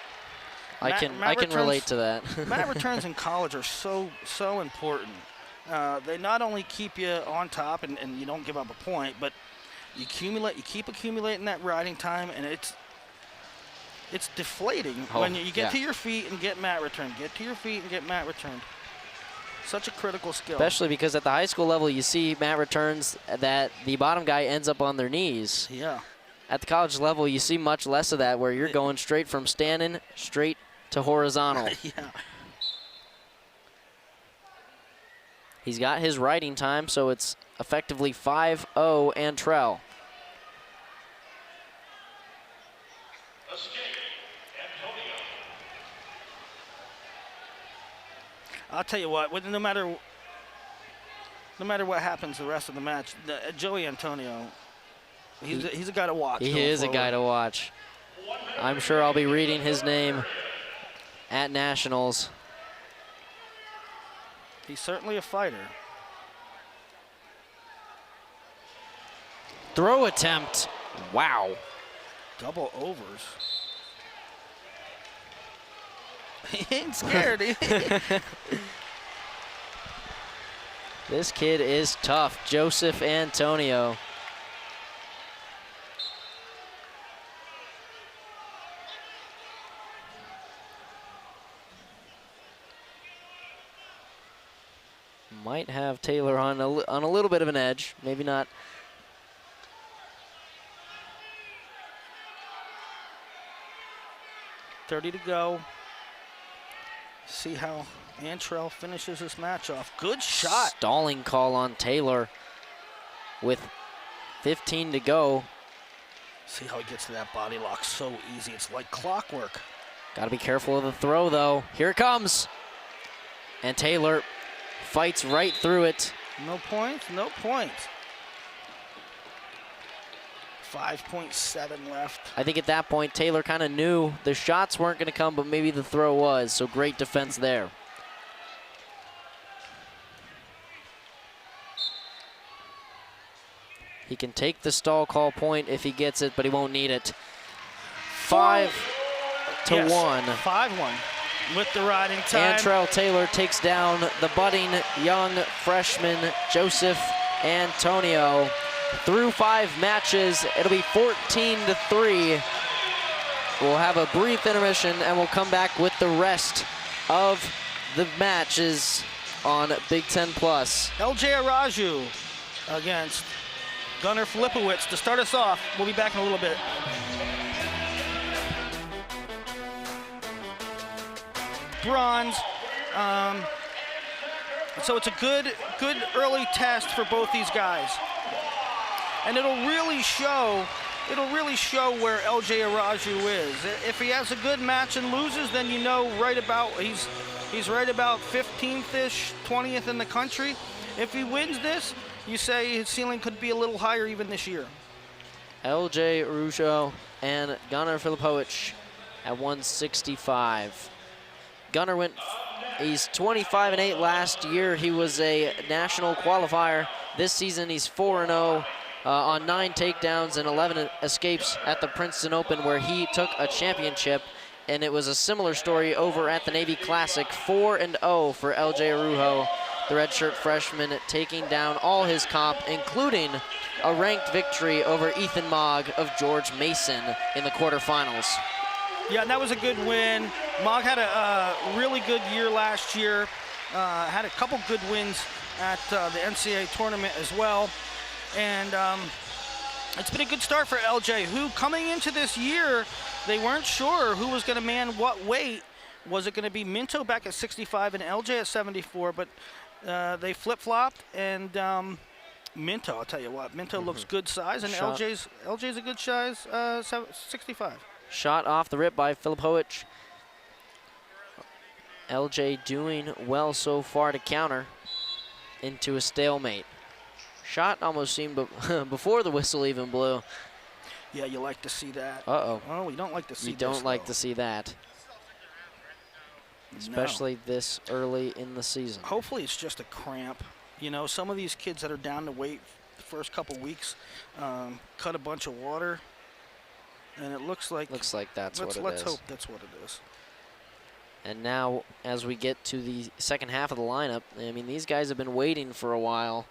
I can relate to that. mat returns in college are so important. They not only keep you on top and you don't give up a point, but you keep accumulating that riding time, and it's deflating when you get to your feet and get mat returned. Get to your feet and get mat returned. Such a critical skill. Especially because at the high school level, you see mat returns that the bottom guy ends up on their knees. Yeah. At the college level, you see much less of that, where you're going straight from standing straight to horizontal. Yeah. He's got his riding time, so it's effectively 5-0 Antrell. I'll tell you what, no matter what happens the rest of the match, Joey Antonio, he's a guy to watch. He is a guy to watch. I'm sure I'll be reading his name at Nationals. He's certainly a fighter. Throw attempt. Wow. Double overs. He ain't scared. This kid is tough. Joseph Antonio. Might have Taylor on a little bit of an edge. Maybe not. .30 to go. See how Antrell finishes this match off. Good shot. Stalling call on Taylor with 15 to go. See how he gets to that body lock so easy. It's like clockwork. Got to be careful of the throw, though. Here it comes. And Taylor fights right through it. No points, no points. 5.7 left. I think at that point, Taylor kind of knew the shots weren't going to come, but maybe the throw was. So great defense there. He can take the stall call point if he gets it, but he won't need it. 5-1. 5-1 with the riding time. Antrell Taylor takes down the budding young freshman Joseph Antonio. Through 5 matches, it'll be 14-3. We'll have a brief intermission and we'll come back with the rest of the matches on Big Ten Plus. LJ Araju against Gunnar Filipowicz to start us off. We'll be back in a little bit. Bronze. So it's a good early test for both these guys. And it'll really show where LJ Araju is. If he has a good match and loses, then you know right about he's right about 15th-ish, 20th in the country. If he wins this, you say his ceiling could be a little higher even this year. LJ Araju and Gunnar Filipowicz at 165. Gunnar he's 25-8 last year. He was a national qualifier. This season he's 4-0 on 9 takedowns and 11 escapes at the Princeton Open, where he took a championship. And it was a similar story over at the Navy Classic. 4-0 for LJ Araju, the redshirt freshman, taking down all his comp, including a ranked victory over Ethan Mogg of George Mason in the quarterfinals. Yeah, and that was a good win. Mogg had a really good year last year. Had a couple good wins at the NCAA tournament as well. And it's been a good start for LJ, who coming into this year, they weren't sure who was going to man what weight. Was it going to be Minto back at 65 and LJ at 74? But they flip-flopped, and Minto, I'll tell you what, Minto looks good size, and LJ's a good size, 65. Shot off the rip by Filipowicz. LJ doing well so far to counter into a stalemate. Shot almost seemed before the whistle even blew. Yeah, you like to see that. Uh-oh. Oh, we don't like to see You this, don't like though. to see that. Especially this early in the season. Hopefully it's just a cramp. You know, some of these kids that are down to weight the first couple weeks cut a bunch of water, and it looks like that's what it is. Let's hope that's what it is. And now, as we get to the second half of the lineup, I mean, these guys have been waiting for a while,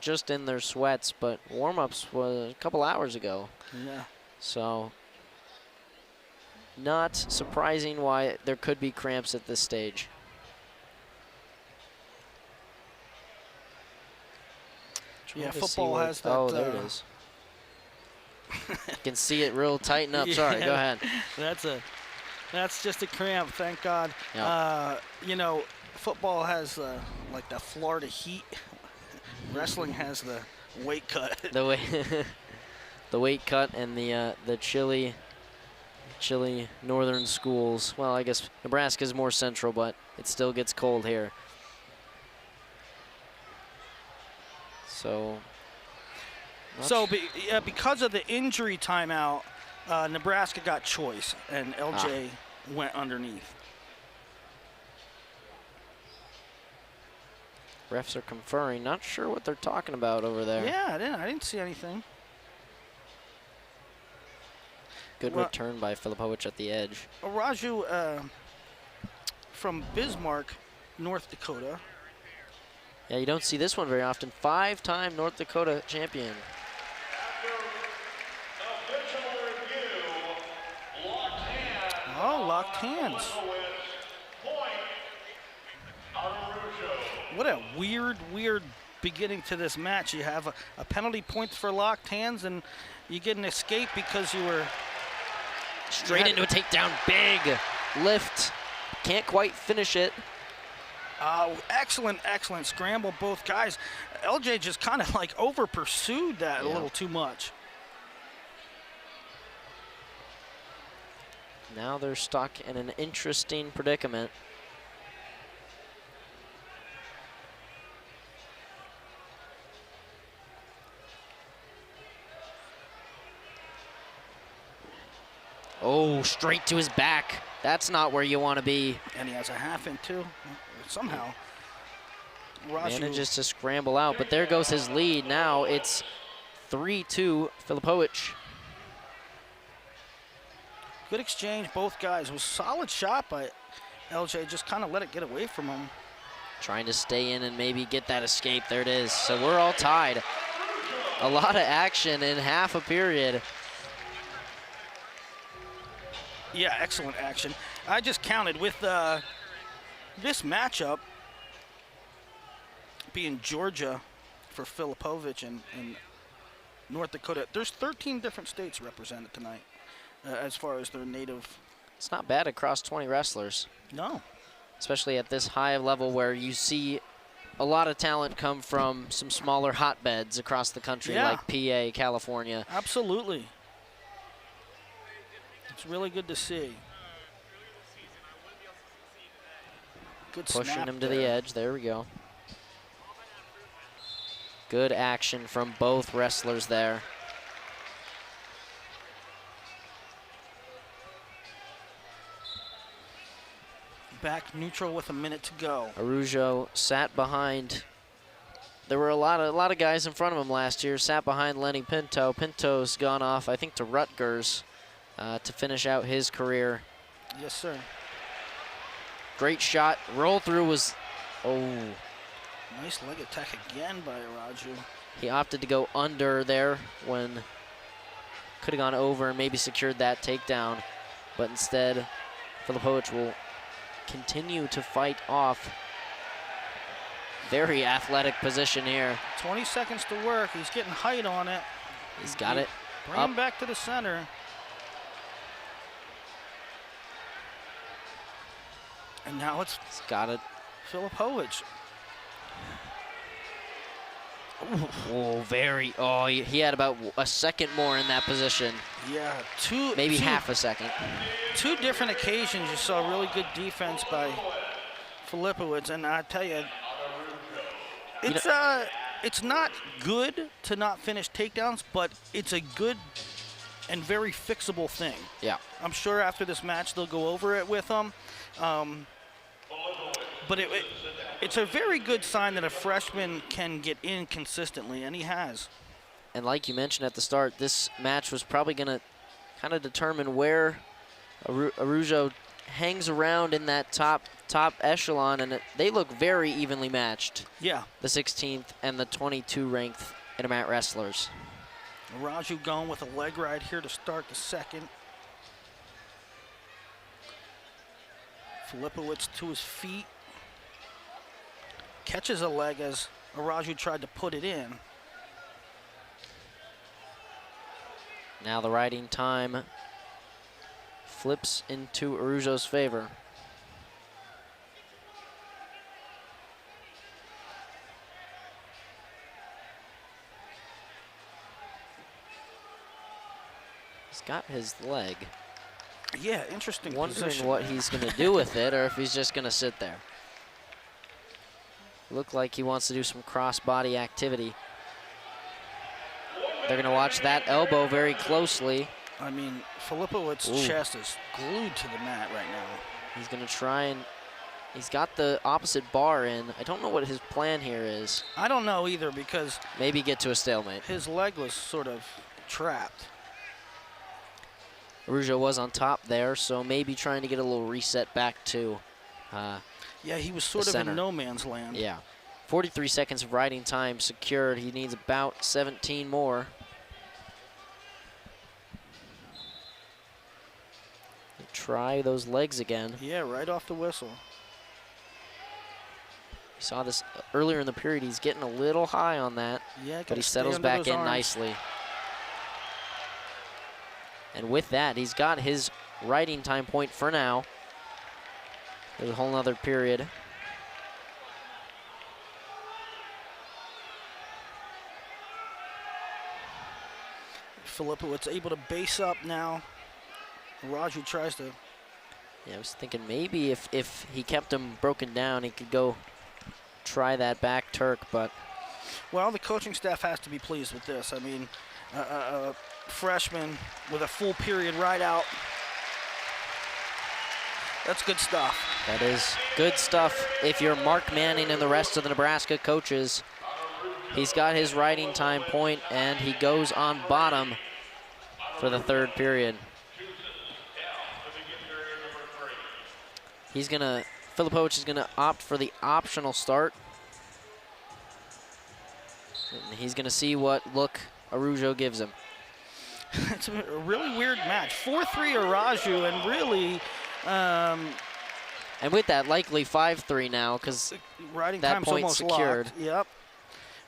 just in their sweats, but warm-ups was a couple hours ago. Yeah. So, not surprising why there could be cramps at this stage. Yeah, football has that. Oh, there it is. You can see it real tighten up. Sorry, go ahead. That's just a cramp, thank God. Yep. You know, football has like the Florida heat. Wrestling has the weight cut. The weight cut and the chilly chilly northern schools. Well, I guess Nebraska is more central, but it still gets cold here. So, because of the injury timeout, Nebraska got choice, and LJ went underneath. Refs are conferring. Not sure what they're talking about over there. Yeah, I didn't see anything. Good return by Filipovich at the edge. Raju from Bismarck, North Dakota. Yeah, you don't see this one very often. 5-time North Dakota champion. Oh, locked hands. What a weird beginning to this match. You have a penalty points for locked hands, and you get an escape because you were straight into a takedown. Big lift. Can't quite finish it. Excellent scramble, both guys. LJ just kind of like over pursued that a little too much. Now they're stuck in an interesting predicament. Oh, straight to his back. That's not where you want to be. And he has a half in too. Somehow Raju manages to scramble out, but there goes his lead. Now it's 3-2 Filipovich. Good exchange, both guys. It was a solid shot by LJ, just kind of let it get away from him. Trying to stay in and maybe get that escape. There it is. So we're all tied. A lot of action in half a period. Yeah, excellent action. I just counted with this matchup being Georgia for Filipovich and North Dakota. There's 13 different states represented tonight as far as their native. It's not bad across 20 wrestlers. No. Especially at this high level where you see a lot of talent come from some smaller hotbeds across the country, like PA, California. Absolutely. It's really good to see. Good pushing snap him to there. the edge. There we go. Good action from both wrestlers there. Back neutral with a minute to go. Araujo sat behind. There were a lot of guys in front of him last year. Sat behind Lenny Pinto. Pinto's gone off, I think, to Rutgers to finish out his career. Yes, sir. Great shot. Roll through was, Nice leg attack again by Raju. He opted to go under there when could have gone over and maybe secured that takedown. But instead, Filipovich will continue to fight off. Very athletic position here. 20 seconds to work. He's getting height on it. He's got it. Bring him back to the center. And now it's got it. Filipovich. He had about a second more in that position. Yeah, maybe half a second. Two different occasions you saw really good defense by Filipovich, and I tell you, it's not good to not finish takedowns, but it's a good and very fixable thing. Yeah. I'm sure after this match they'll go over it with him. But it's a very good sign that a freshman can get in consistently, and he has. And like you mentioned at the start, this match was probably going to kind of determine where Araujo hangs around in that top echelon, and they look very evenly matched. Yeah. The 16th and the 22 ranked Intermat wrestlers. Raju going with a leg ride here to start the second. Filipovich to his feet. Catches a leg as Raju tried to put it in. Now the riding time flips into Araujo's favor. He's got his leg. Yeah, interesting Wondering position what there. he's going to do with it or if he's just going to sit there. Looked like he wants to do some cross-body activity. They're going to watch that elbow very closely. I mean, Filipovich's chest is glued to the mat right now. He's going to try and he's got the opposite bar in. I don't know what his plan here is. I don't know either because Maybe get to a stalemate. his leg was sort of trapped. Araujo was on top there, so maybe trying to get a little reset back to Yeah, he was sort of center. in no man's land. yeah. 43 seconds of riding time secured. He needs about 17 more. Try those legs again. Yeah, right off the whistle. We saw this earlier in the period. He's getting a little high on that, Yeah, but gotta he stay settles under back those in arms. nicely. And with that, he's got his riding time point for now. There's a whole nother period. Filipovich able to base up now. Raju tries to. Yeah, I was thinking maybe if he kept him broken down, he could go try that back Turk, but Well, the coaching staff has to be pleased with this. I mean, a freshman with a full period ride out. That's good stuff. that is good stuff if you're Mark Manning and the rest of the Nebraska coaches. He's got his riding time point, and he goes on bottom for the third period. Filipovich is gonna opt for the optional start. And he's gonna see what look Araujo gives him. It's a really weird match. 4-3 Araju, and really And with that, likely 5-3 now, because riding that time's point almost secured. locked. Yep.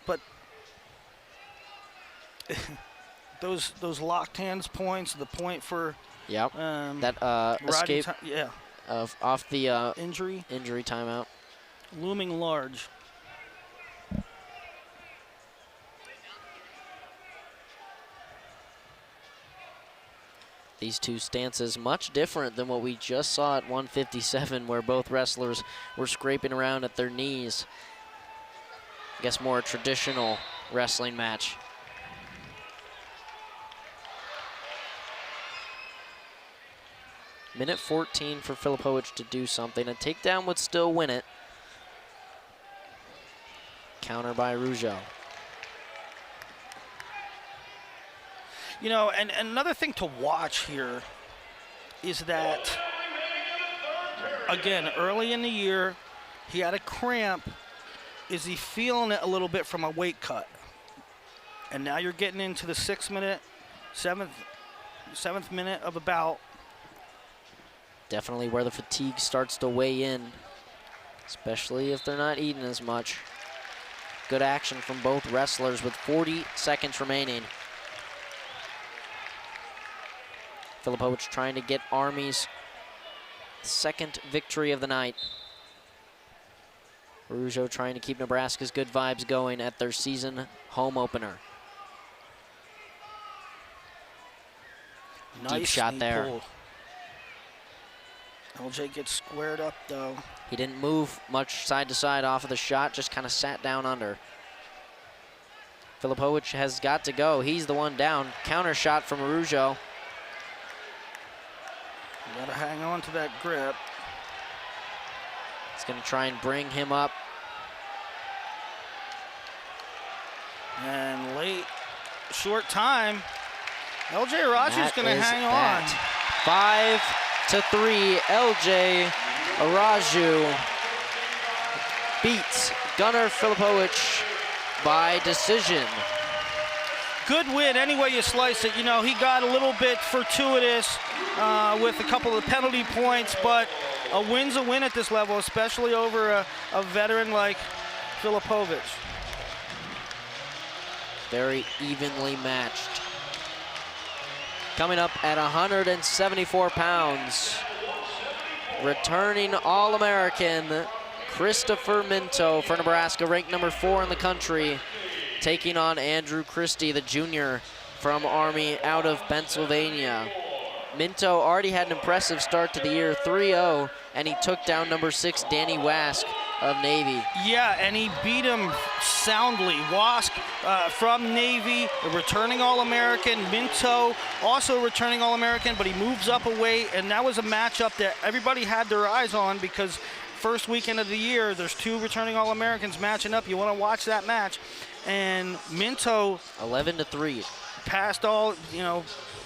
But those locked hands points, the point for yep, that riding escape time, yeah, off the injury timeout. looming large. These two stances much different than what we just saw at 157, where both wrestlers were scraping around at their knees. I guess more a traditional wrestling match. Minute 14 for Filipovich to do something. A takedown would still win it. Counter by Araujo. You know, and another thing to watch here is that, again, early in the year, he had a cramp. Is he feeling it a little bit from a weight cut? And now you're getting into the 6 minute, seventh minute of a bout. Definitely where the fatigue starts to weigh in, especially if they're not eating as much. Good action from both wrestlers with 40 seconds remaining. Filipovich trying to get Army's second victory of the night. Araujo trying to keep Nebraska's good vibes going at their season home opener. Nice Deep shot knee there. pull. LJ gets squared up, though. He didn't move much side to side off of the shot, just kind of sat down under. Filipovich has got to go. He's the one down. Counter shot from Araujo. You gotta hang on to that grip. He's going to try and bring him up. And late, short time. LJ Araju's That gonna is hang that. on. 5-3, LJ Araujo beats Gunnar Filipovich by decision. Good win any way you slice it. You know, he got a little bit fortuitous with a couple of penalty points, but a win's a win at this level, especially over a veteran like Filipovich. Very evenly matched. Coming up at 174 pounds, returning All-American Christopher Minto for Nebraska, ranked number 4 in the country, taking on Andrew Christie, the junior from Army out of Pennsylvania. Minto already had an impressive start to the year, 3-0, and he took down number 6, Danny Wask of Navy. Yeah, and he beat him soundly. Wask from Navy, a returning All-American. Minto, also a returning All-American, but he moves up a weight, and that was a matchup that everybody had their eyes on because first weekend of the year, there's 2 returning All-Americans matching up. You want to watch that match. And Minto 11-3. passed all,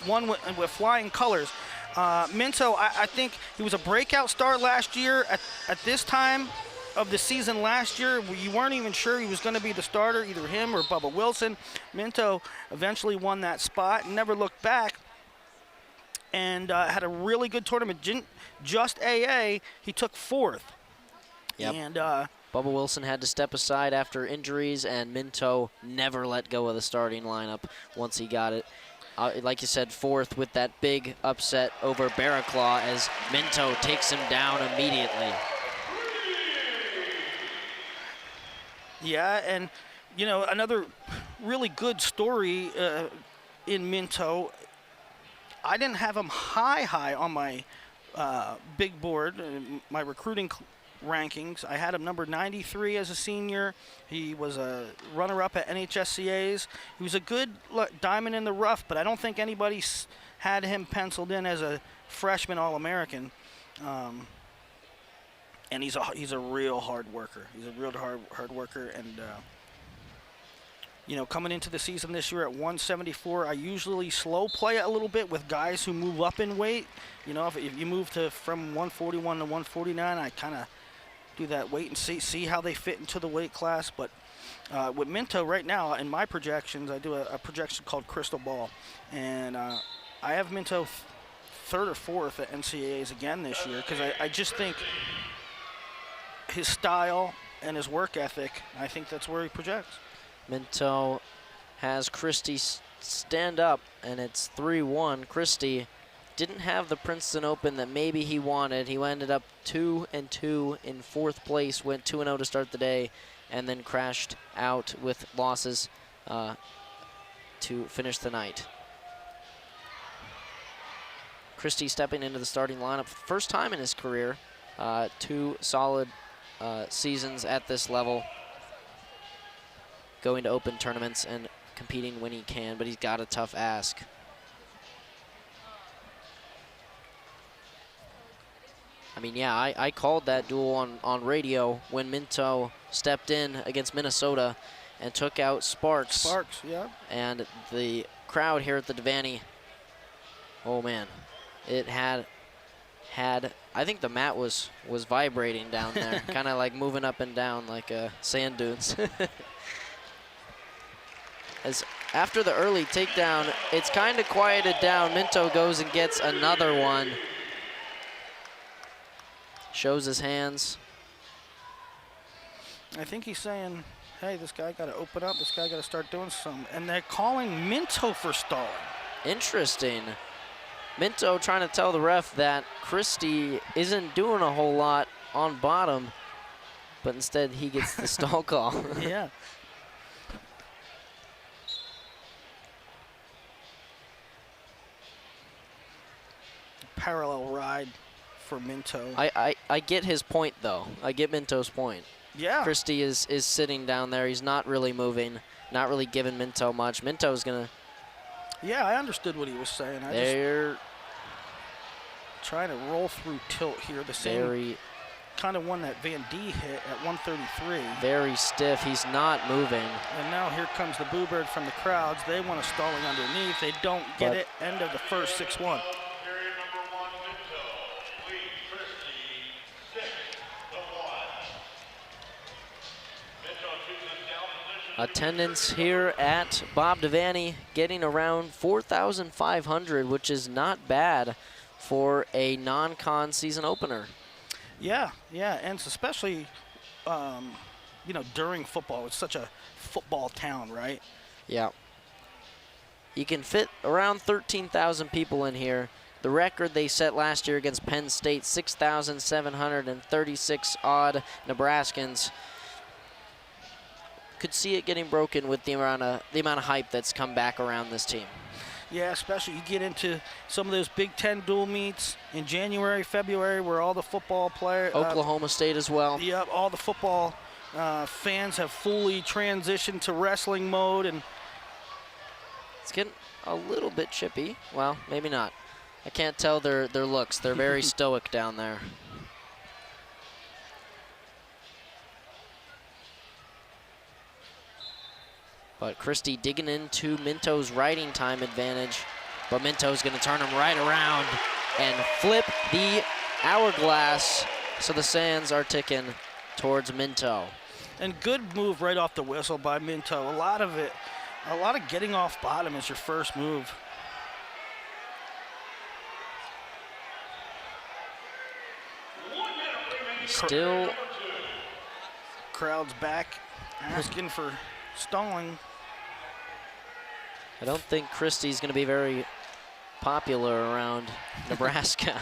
won with flying colors. Minto, I think he was a breakout star last year. At this time of the season last year, you weren't even sure he was going to be the starter, either him or Bubba Wilson. Minto eventually won that spot and never looked back, and had a really good tournament. Just AA, he took 4th. Yep. And Bubba Wilson had to step aside after injuries, and Minto never let go of the starting lineup once he got it. Like you said, 4th with that big upset over Barraclaw as Minto takes him down immediately. Yeah, and another really good story in Minto. I didn't have him high on my big board, my recruiting rankings. I had him number 93 as a senior. He was a runner-up at NHSCA's. He was a good diamond in the rough, but I don't think anybody had him penciled in as a freshman All-American. And he's a real hard worker. He's a real hard worker, and coming into the season this year at 174, I usually slow play it a little bit with guys who move up in weight. If you move from 141 to 149, I kind of do that wait and see how they fit into the weight class. But with Minto right now, in my projections, I do a projection called Crystal Ball, and I have Minto 3rd or 4th at NCAAs again this year because I just think his style and his work ethic, I think that's where he projects. Minto has Christie stand up, and it's 3-1. Christie didn't have the Princeton Open that maybe he wanted. He ended up 2-2 in 4th place, went 2-0 to start the day, and then crashed out with losses to finish the night. Christie stepping into the starting lineup for the first time in his career. 2 solid seasons at this level, going to open tournaments and competing when he can, but he's got a tough ask. I mean, yeah, I called that duel on radio when Minto stepped in against Minnesota and took out Sparks. Sparks, yeah. And the crowd here at the Devaney, oh man, it had I think the mat was vibrating down there, kind of like moving up and down like sand dunes. As after the early takedown, it's kind of quieted down. Minto goes and gets another one. Shows his hands. I think he's saying, hey, this guy got to open up. This guy got to start doing something. And they're calling Minto for stalling. Interesting. Minto trying to tell the ref that Christie isn't doing a whole lot on bottom, but instead he gets the stall call. Yeah. Parallel ride for Minto. I get his point, though. I get Minto's point. Yeah. Christie is sitting down there. He's not really moving, not really giving Minto much. Minto's going to... Yeah, I understood what he was saying. They're trying to roll through tilt here. The same kind of one that Van D hit at 133. Very stiff. He's not moving. And now here comes the boo bird from the crowds. They want to stalling underneath. They don't get it. End of the first, 6-1. Attendance here at Bob Devaney getting around 4,500, which is not bad for a non-con season opener. Yeah, and especially, during football. It's such a football town, right? Yeah. You can fit around 13,000 people in here. The record they set last year against Penn State, 6,736 odd Nebraskans. Could see it getting broken with the amount of hype that's come back around this team. Yeah, especially you get into some of those Big Ten dual meets in January, February, where all the football players, Oklahoma State as well. yep, all the football fans have fully transitioned to wrestling mode, and It's getting a little bit chippy. Well, maybe not. I can't tell their looks. They're very stoic down there. But Christie digging into Minto's riding time advantage. But Minto's going to turn him right around and flip the hourglass. So the sands are ticking towards Minto. and good move right off the whistle by Minto. A lot of getting off bottom is your first move. Still, Crowd's back asking for stalling. I don't think Christie's going to be very popular around Nebraska.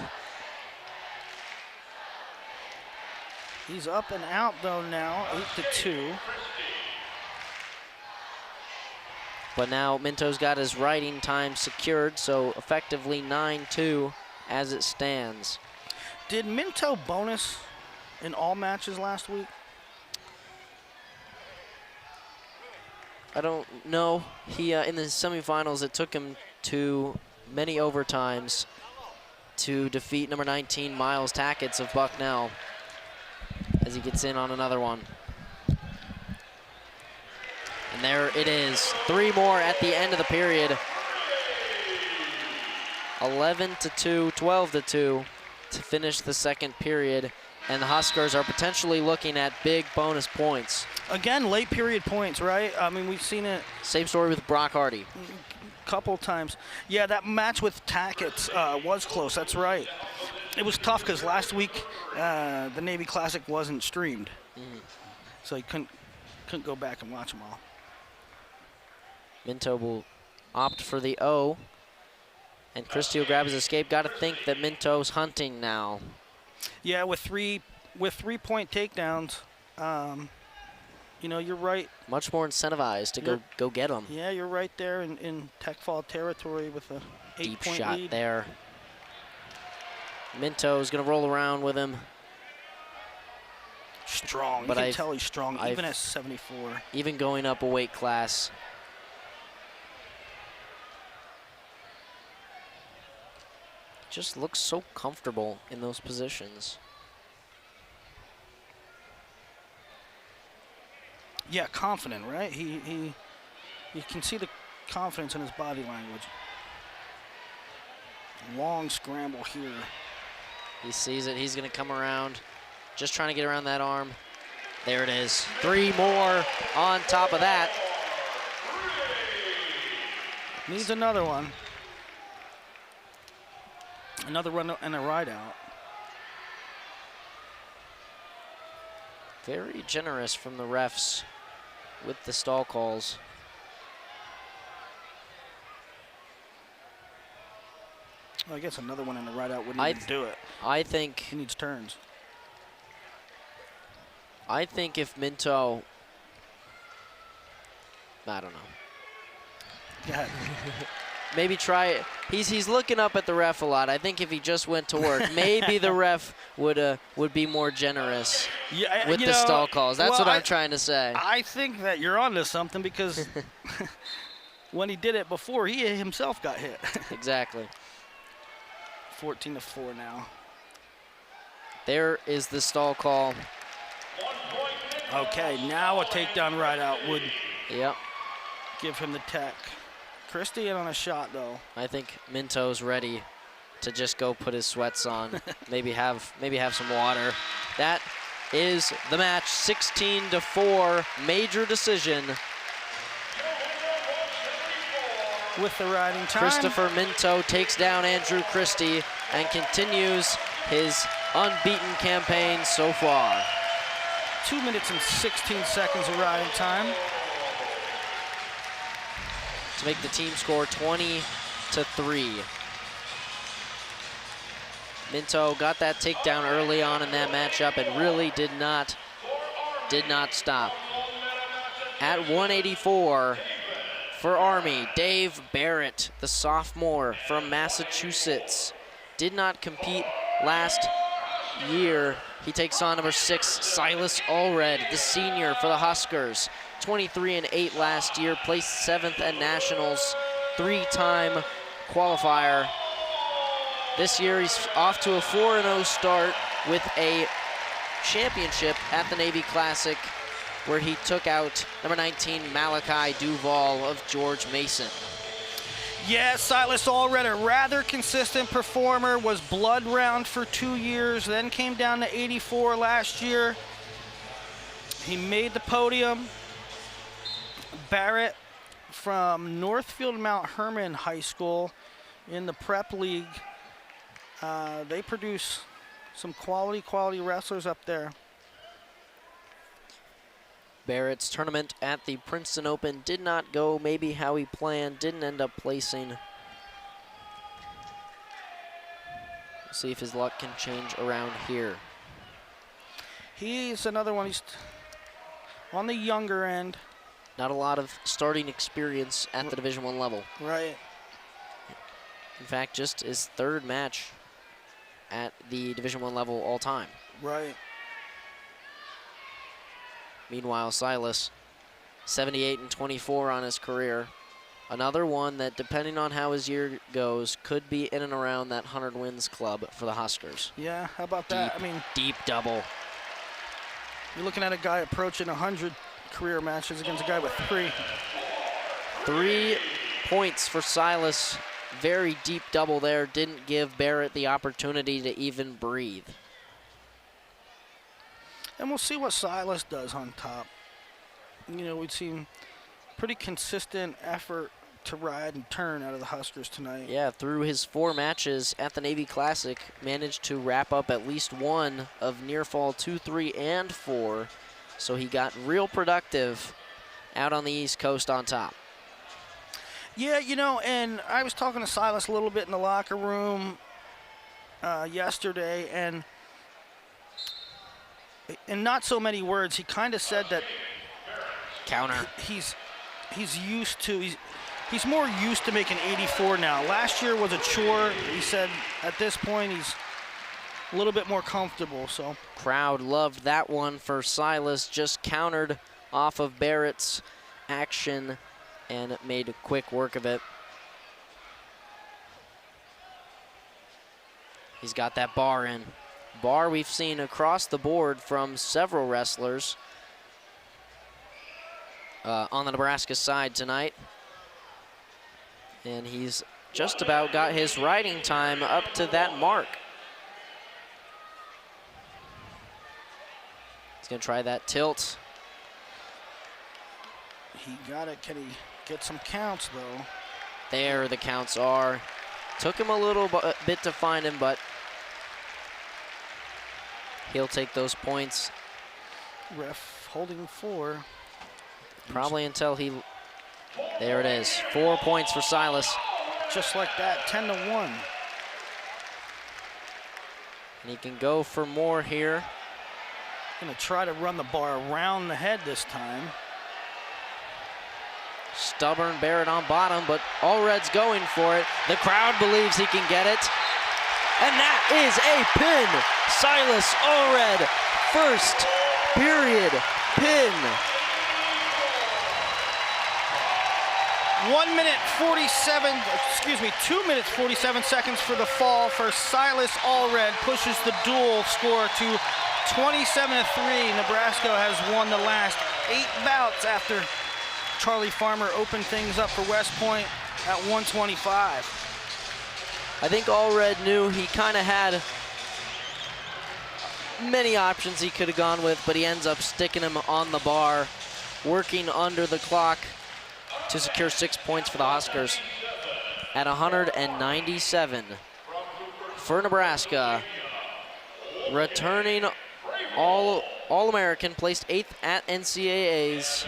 He's up and out though now, 8-2. But now Minto's got his riding time secured, so effectively 9-2 as it stands. Did Minto bonus in all matches last week? I don't know. He in the semifinals, it took him to many overtimes to defeat number 19 Miles Tackett of Bucknell as he gets in on another one. And there it is. 3 more at the end of the period. 11-2, 12-2 to finish the second period. And the Huskers are potentially looking at big bonus points. Again, late period points, right? I mean, we've seen it Same story with Brock Hardy. a couple times. Yeah, that match with Tackett was close, that's right. It was tough because last week the Navy Classic wasn't streamed. So you couldn't go back and watch them all. Minto will opt for the O. And Christie will grab his escape. Got to think that Minto's hunting now. Yeah, with 3-point takedowns, you know, you're right. Much more incentivized to go get him. Yeah, you're right there in tech fall territory with a 8-point Deep shot lead. there. Minto's going to roll around with him. Strong. But you can tell he's strong, even I've- at 74. Even going up a weight class. Just looks so comfortable in those positions. Yeah, confident, right? You can see the confidence in his body language. Long scramble here. He sees it. He's going to come around. Just trying to get around that arm. There it is. 3 more on top of that. Needs another one. Another run and a ride out. Very generous from the refs with the stall calls. Well, I guess another one and a ride out wouldn't even do it. I think He needs turns. if Minto, I don't know. Go ahead. Maybe try it. He's looking up at the ref a lot. I think if he just went to work, maybe the ref would be more generous Yeah, with you the know, stall calls. That's well, what I'm trying to say. I think that you're onto something because when he did it before, he himself got hit. Exactly. 14-4 now. There is the stall call. Okay, now a takedown ride out would Yep. give him the tech. Christie in on a shot though. I think Minto's ready to just go put his sweats on. maybe have some water. That is the match. 16-4, major decision. With the riding time. Christopher Minto takes down Andrew Christie and continues his unbeaten campaign so far. 2 minutes and 16 seconds of riding time. To make the team score 20-3. Minto got that takedown early on in that matchup and really did not stop. At 184 for For Army, Dave Barrett, the sophomore from Massachusetts. Did not compete last year. He takes on number 6, Silas Allred, the senior for the Huskers. 23-8 last year, placed 7th at Nationals, 3-time qualifier. This year he's off to a 4-0 start with a championship at the Navy Classic, where he took out number 19, Malachi Duval of George Mason. Yeah, Silas Allred, a rather consistent performer, was blood round for 2 years, then came down to 84 last year. He made the podium. Barrett from Northfield Mount Herman High School in the Prep League. They produce some quality wrestlers up there. Barrett's tournament at the Princeton Open did not go maybe how he planned, didn't end up placing. We'll see if his luck can change around here. He's another one, he's on the younger end. Not a lot of starting experience at the Division I level. Right. In fact, just his 3rd match at the Division I level all time. Right. Meanwhile, Silas, 78-24 on his career. Another one that, depending on how his year goes, could be in and around that 100 wins club for the Huskers. Yeah, how about that? I mean, deep double. You're looking at a guy approaching 100 career matches against a guy with 3. 3 points for Silas. Very deep double there. Didn't give Barrett the opportunity to even breathe. And we'll see what Silas does on top. You know, we've seen pretty consistent effort to ride and turn out of the Huskers tonight. Yeah, through his 4 matches at the Navy Classic, managed to wrap up at least one of near fall 2, 3, and 4. So he got real productive out on the East Coast on top. Yeah, you know, and I was talking to Silas a little bit in the locker room yesterday, and in not so many words, he kind of said that counter. He's used to he's more used to making 84 now. Last year was a chore. He said at this point he's a little bit more comfortable. So crowd loved that one for Silas. Just countered off of Barrett's action and made quick work of it. He's got that bar in. Bar we've seen across the board from several wrestlers on the Nebraska side tonight. And he's just about got his riding time up to that mark. He's gonna try that tilt. He got it. Can he get some counts though? There the counts are. Took him a little bit to find him, but he'll take those points. Ref holding 4. Probably until he, there it is. 4 points for Silas. Just like that, 10-1. And he can go for more here. Gonna try to run the bar around the head this time. Stubborn Barrett on bottom, but Allred's going for it. The crowd believes he can get it. And that is a pin. Silas Allred, first period pin. 2 minutes 47 seconds for the fall for Silas Allred. Pushes the dual score to 27-3. Nebraska has won the last 8 bouts after Charlie Farmer opened things up for West Point at 125. I think Allred knew he kind of had many options he could have gone with, but he ends up sticking him on the bar, working under the clock to secure 6 points for the Huskers at 197 for Nebraska. Returning All-American, placed 8th at NCAA's,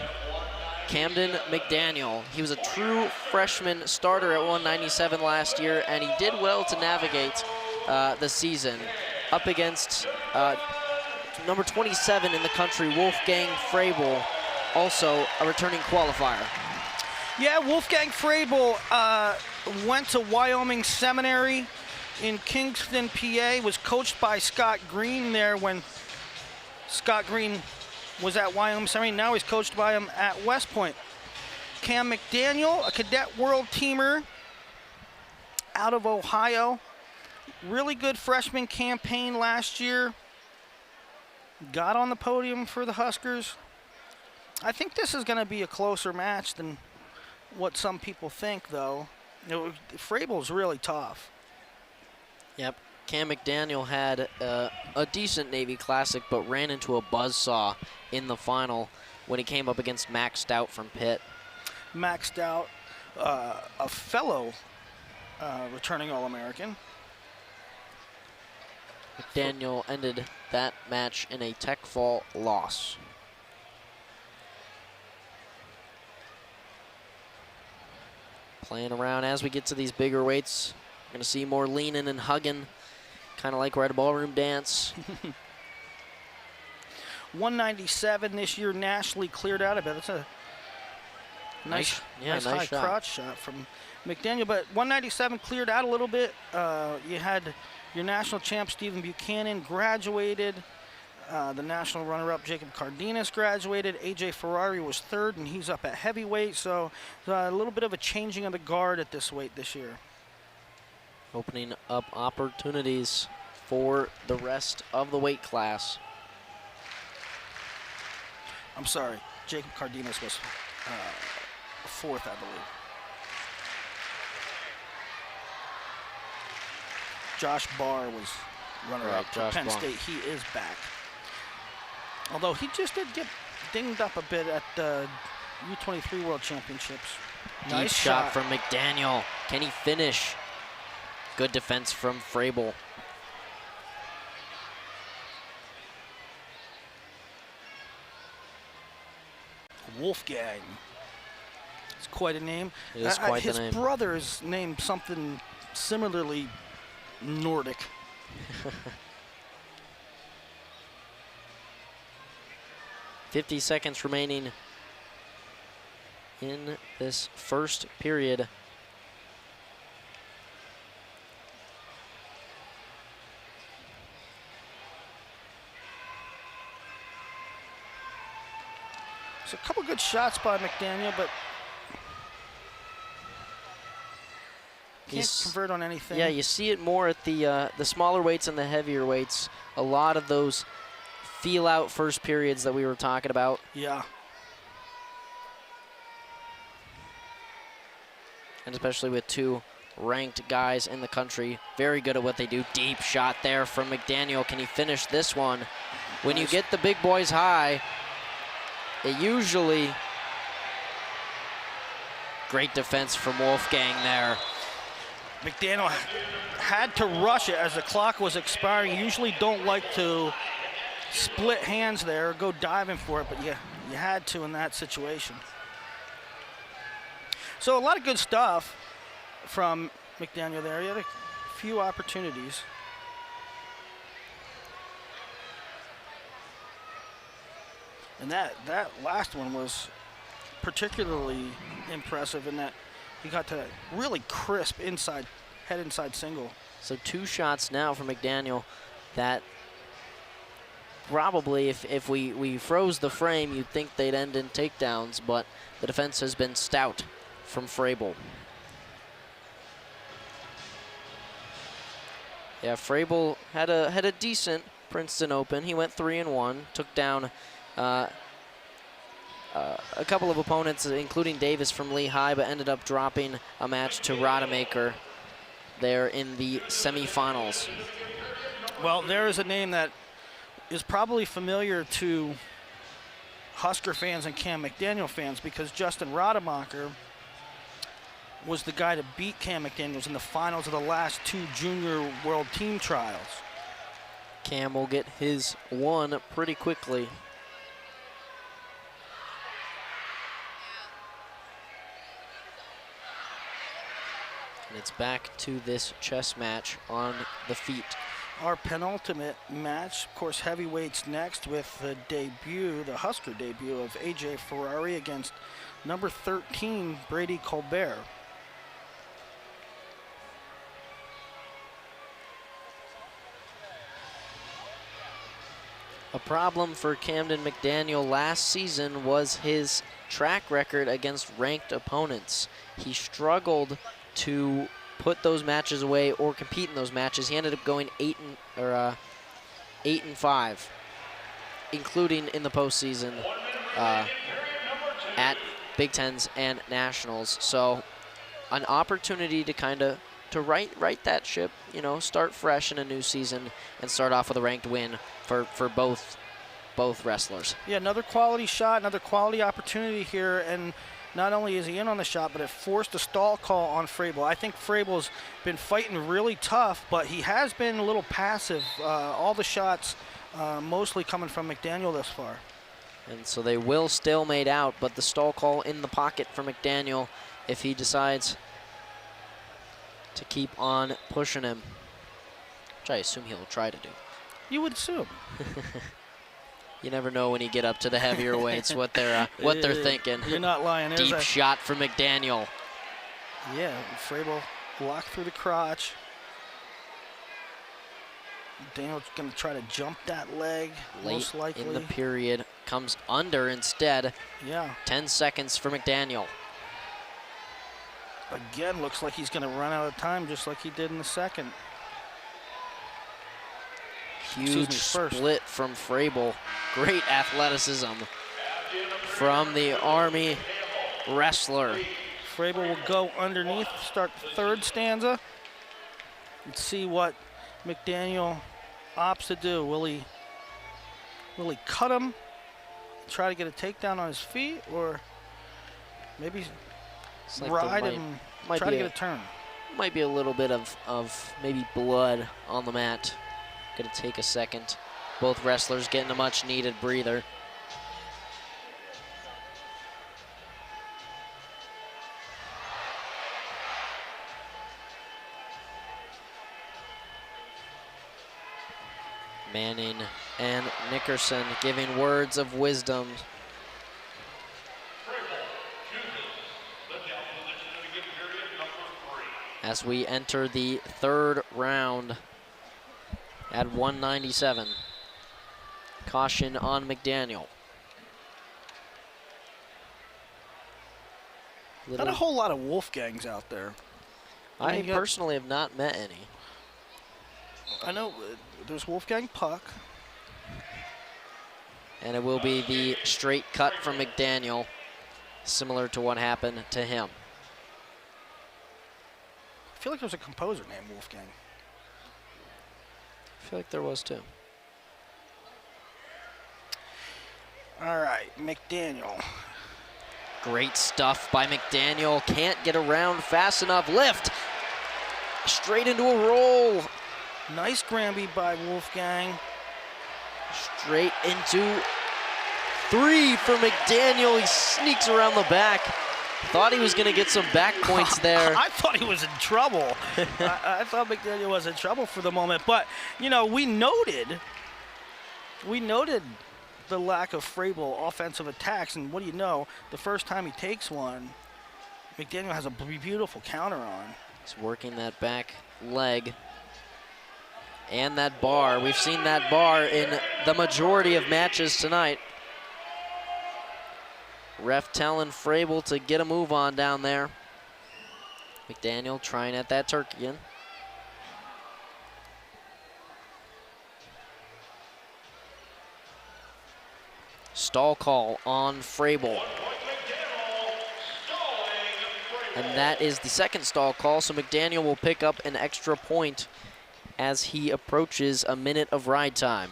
Camden McDaniel. He was a true freshman starter at 197 last year, and he did well to navigate the season up against number 27 in the country, Wolfgang Frabel, also a returning qualifier. Yeah, Wolfgang Frabel went to Wyoming Seminary in Kingston, PA, was coached by Scott Green there when Scott Green was at Wyoming Seminary. Now he's coached by him at West Point. Cam McDaniel, a cadet world teamer out of Ohio. Really good freshman campaign last year. Got on the podium for the Huskers. I think this is going to be a closer match than what some people think, though. Frabel's really tough. Yep. Cam McDaniel had a decent Navy Classic, but ran into a buzzsaw in the final when he came up against Max Stout from Pitt. Max Stout, a fellow returning All-American. McDaniel ended that match in a tech fall loss. Playing around as we get to these bigger weights. We're going to see more leaning and hugging, kind of like we're at a ballroom dance. 197 this year nationally cleared out a bit. That's a nice high shot. crotch shot from McDaniel. But 197 cleared out a little bit. You had your national champ Stephen Buchanan graduated. The national runner-up Jacob Cardenas graduated. AJ Ferrari was third, and he's up at heavyweight. So a little bit of a changing of the guard at this weight this year. Opening up opportunities for the rest of the weight class. I'm sorry, Jacob Cardenas was fourth, I believe. Josh Barr was runner-up for Penn State. He is back. Although he just did get dinged up a bit at the U23 World Championships. Nice shot from McDaniel. Can he finish? Good defense from Frabel. Wolfgang. It's quite a name. It is quite the name. His brother is named something similarly Nordic. 50 seconds remaining in this first period. So a couple good shots by McDaniel, but can't convert on anything. Yeah, you see it more at the smaller weights and the heavier weights. A lot of those feel-out first periods that we were talking about. Yeah. And especially with two ranked guys in the country, very good at what they do. Deep shot there from McDaniel. Can he finish this one? When you get the big boys high, it usually... Great defense from Wolfgang there. McDaniel had to rush it as the clock was expiring. You usually don't like to split hands there, go diving for it, but you had to in that situation. So a lot of good stuff from McDaniel there. He had a few opportunities. And that last one was particularly impressive in that he got to really crisp head inside single. So two shots now from McDaniel that probably if we froze the frame, you'd think they'd end in takedowns, but the defense has been stout from Frabel. Yeah, Frabel had a decent Princeton Open. He went 3-1, took down a couple of opponents, including Davis from Lehigh, but ended up dropping a match to Rodemaker there in the semifinals. Well, there is a name that is probably familiar to Husker fans and Cam McDaniel fans because Justin Rodemaker was the guy to beat Cam McDaniels in the finals of the last two junior world team trials. Cam will get his one pretty quickly. And it's back to this chess match on the feet. Our penultimate match, of course, heavyweights next with the Husker debut of AJ Ferrari against number 13, Brady Colbert. A problem for Camden McDaniel last season was his track record against ranked opponents. He struggled to put those matches away or compete in those matches. He ended up going 8-5, including in the postseason at Big Tens and Nationals. So an opportunity to kind of right that ship, you know, start fresh in a new season and start off with a ranked win for both wrestlers. Yeah, another quality shot, another quality opportunity here, and not only is he in on the shot, but it forced a stall call on Frable. I think Frable's been fighting really tough, but he has been a little passive. All the shots mostly coming from McDaniel thus far. And so they will stalemate out, but the stall call in the pocket for McDaniel if he decides to keep on pushing him, which I assume he'll try to do. You would assume. You never know when you get up to the heavier weights what they're thinking. You're not lying. There's Deep shot for McDaniel. Yeah, Frable blocked through the crotch. Daniel's going to try to jump that leg, Late most likely. in the period, comes under instead. Yeah. 10 seconds for McDaniel. Again, looks like he's going to run out of time just like he did in the second. Huge split from Frable. Great athleticism from the Army wrestler. Frable will go underneath, start the third stanza, and see what McDaniel opts to do. Will he cut him, try to get a takedown on his feet, or maybe Like ride and try to get a turn? Might be a little bit of maybe blood on the mat. Gonna take a second. Both wrestlers getting a much needed breather. Manning and Nickerson giving words of wisdom. As we enter the third round at 197. Caution on McDaniel. Not a whole lot of Wolfgangs out there. I personally have not met any. I know there's Wolfgang Puck. And it will be the straight cut from McDaniel, similar to what happened to him. I feel like there's a composer named Wolfgang. I feel like there was too. All right, McDaniel. Great stuff by McDaniel. Can't get around fast enough. Lift. Straight into a roll. Nice Granby by Wolfgang. Straight into 3 for McDaniel. He sneaks around the back. Thought he was going to get some back points there. I thought he was in trouble. I thought McDaniel was in trouble for the moment. But, you know, we noted the lack of Frable offensive attacks. And what do you know? The first time he takes one, McDaniel has a beautiful counter on. He's working that back leg and that bar. We've seen that bar in the majority of matches tonight. Ref telling Frable to get a move on down there. McDaniel trying at that Turkian. Stall call on Frable. And that is the second stall call, so McDaniel will pick up an extra point as he approaches a minute of ride time.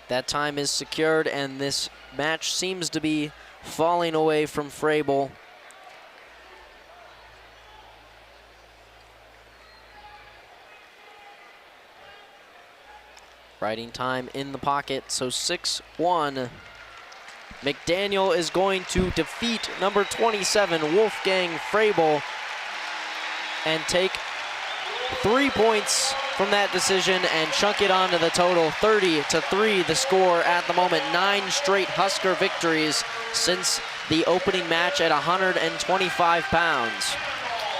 That time is secured, and this match seems to be falling away from Frable. Riding time in the pocket, so 6-1. McDaniel is going to defeat number 27, Wolfgang Frable, and take 3 points from that decision and chunk it onto the total. 30-3 the score at the moment. 9 straight Husker victories since the opening match at 125 pounds.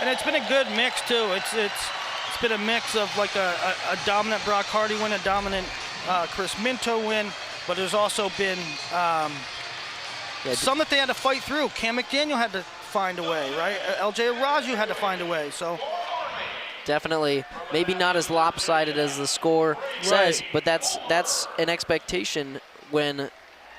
And it's been a good mix too. It's been a mix of like a dominant Brock Hardy win, a dominant Chris Minto win, but there's also been some that they had to fight through. Cam McDaniel had to find a way, right? LJ Raju had to find a way. So definitely, maybe not as lopsided as the score says, but that's an expectation when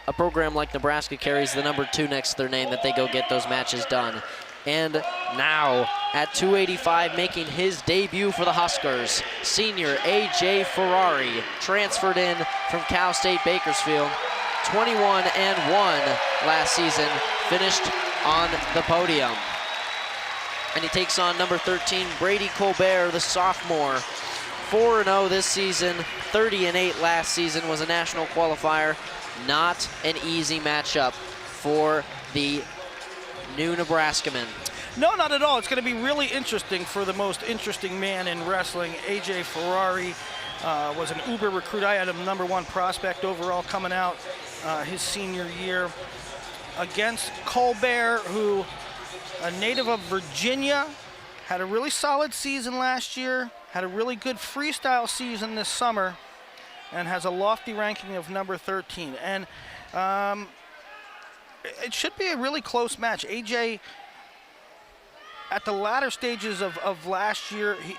a program like Nebraska carries the number 2 next to their name, that they go get those matches done. And now at 285, making his debut for the Huskers, senior A.J. Ferrari, transferred in from Cal State Bakersfield. 21-1 last season, finished on the podium. And he takes on number 13, Brady Colbert, the sophomore. 4-0 this season, 30-8 last season, was a national qualifier. Not an easy matchup for the new Nebraskaman. no, not at all. It's going to be really interesting for the most interesting man in wrestling. A.J. Ferrari was an Uber recruit. I had him #1 prospect overall coming out his senior year against Colbert, who, a native of Virginia, had a really solid season last year, had a really good freestyle season this summer, and has a lofty ranking of number 13. And it should be a really close match. AJ, at the latter stages of last year, he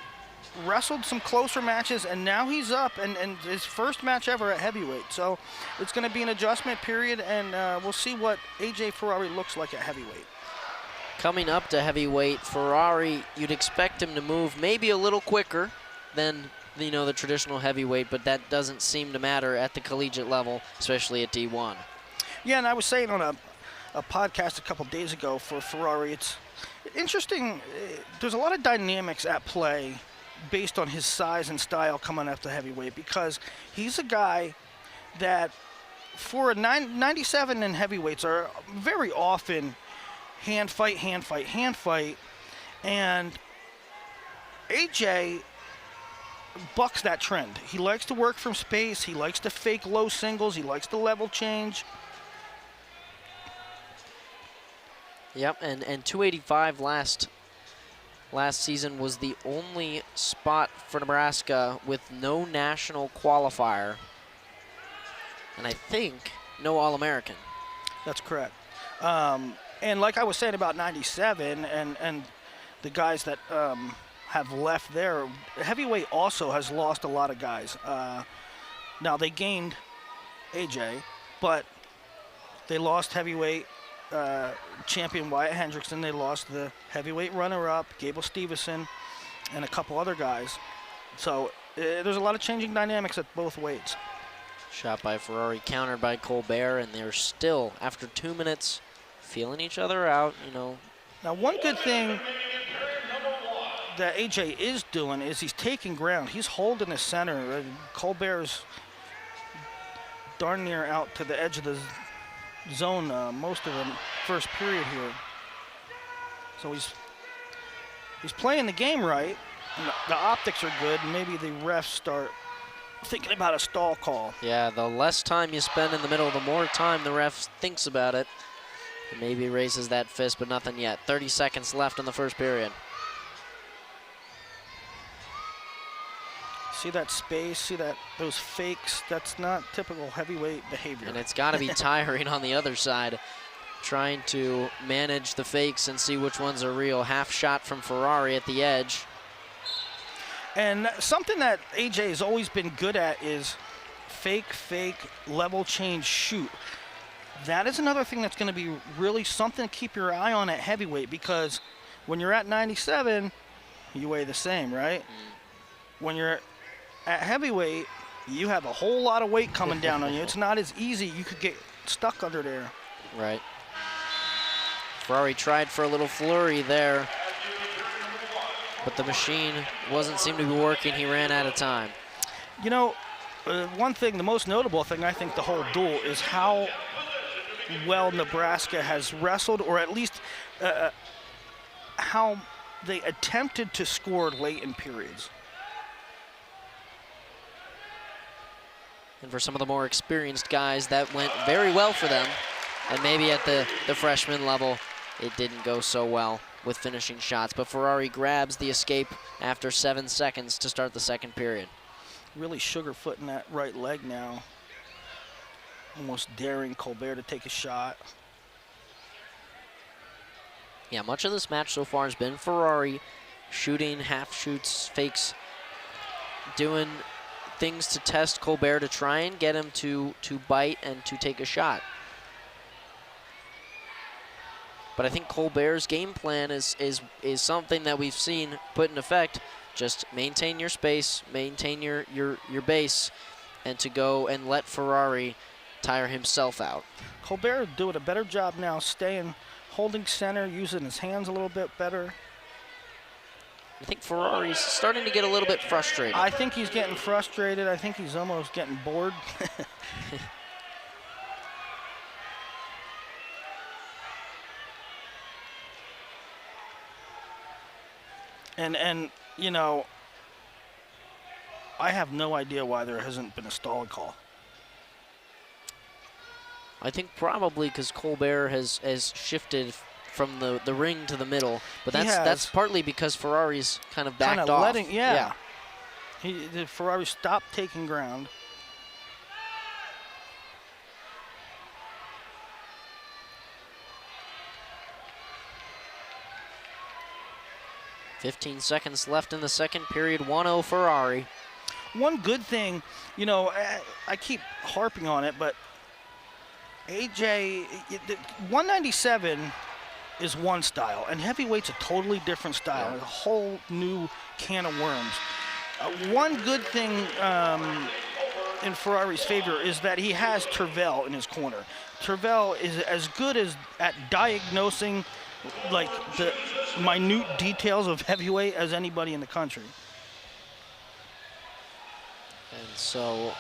wrestled some closer matches, and now he's up, and his first match ever at heavyweight. So it's going to be an adjustment period, and we'll see what AJ Ferrari looks like at heavyweight. Coming up to heavyweight, Ferrari, you'd expect him to move maybe a little quicker than the traditional heavyweight, but that doesn't seem to matter at the collegiate level, especially at D1. Yeah, and I was saying on a podcast a couple days ago for Ferrari, it's interesting. There's a lot of dynamics at play based on his size and style coming up to heavyweight, because he's a guy that for a 97 in heavyweights are very often hand fight, and AJ bucks that trend. He likes to work from space, he likes to fake low singles, he likes to level change. Yep, and 285 last season was the only spot for Nebraska with no national qualifier, and I think no All-American. That's correct. And like I was saying about 97 and the guys that have left there, heavyweight also has lost a lot of guys. Now they gained AJ, but they lost heavyweight champion Wyatt Hendrickson. They lost the heavyweight runner-up, Gable Stevenson, and a couple other guys. So there's a lot of changing dynamics at both weights. Shot by Ferrari, countered by Colbert, and they're still, after 2 minutes, feeling each other out, Now, one good thing that AJ is doing is he's taking ground. He's holding the center. Colbert's darn near out to the edge of the zone most of the first period here. So he's playing the game right. And the optics are good. Maybe the refs start thinking about a stall call. Yeah, the less time you spend in the middle, the more time the ref thinks about it. And maybe raises that fist, but nothing yet. 30 seconds left in the first period. See that space, see those fakes? That's not typical heavyweight behavior. And it's got to be tiring on the other side, trying to manage the fakes and see which ones are real. Half shot from Ferrari at the edge. And something that AJ has always been good at is fake, level change, shoot. That is another thing that's going to be really something to keep your eye on at heavyweight, because when you're at 97, you weigh the same, right? When you're at heavyweight, you have a whole lot of weight coming down on you. It's not as easy. You could get stuck under there. Right. Ferrari tried for a little flurry there, but the machine wasn't seem to be working. He ran out of time. One thing, the most notable thing, I think, the whole duel is how well Nebraska has wrestled, or at least how they attempted to score late in periods. And for some of the more experienced guys, that went very well for them. And maybe at the freshman level, it didn't go so well with finishing shots. But Ferrari grabs the escape after 7 seconds to start the second period. Really sugarfooting that right leg now. Almost daring Colbert to take a shot. Yeah, much of this match so far has been Ferrari shooting, half shoots, fakes, doing things to test Colbert to try and get him to bite and to take a shot. But I think Colbert's game plan is something that we've seen put in effect. Just maintain your space, maintain your base, and to go and let Ferrari tire himself out. Colbert doing a better job now, holding center, using his hands a little bit better. I think Ferrari's starting to get a little bit frustrated. I think he's getting frustrated. I think he's almost getting bored. And you know, I have no idea why there hasn't been a stalling call. I think probably because Colbert has shifted from the ring to the middle, but that's partly because Ferrari's kind of backed off. Yeah. The Ferrari stopped taking ground. .15 seconds left in the second period, 1-0 Ferrari. One good thing, you know, I keep harping on it, but AJ, 197 is one style, and heavyweight's a totally different style, a whole new can of worms. One good thing in Ferrari's favor is that he has Tervel in his corner. Tervel is as good at diagnosing like the minute details of heavyweight as anybody in the country. And so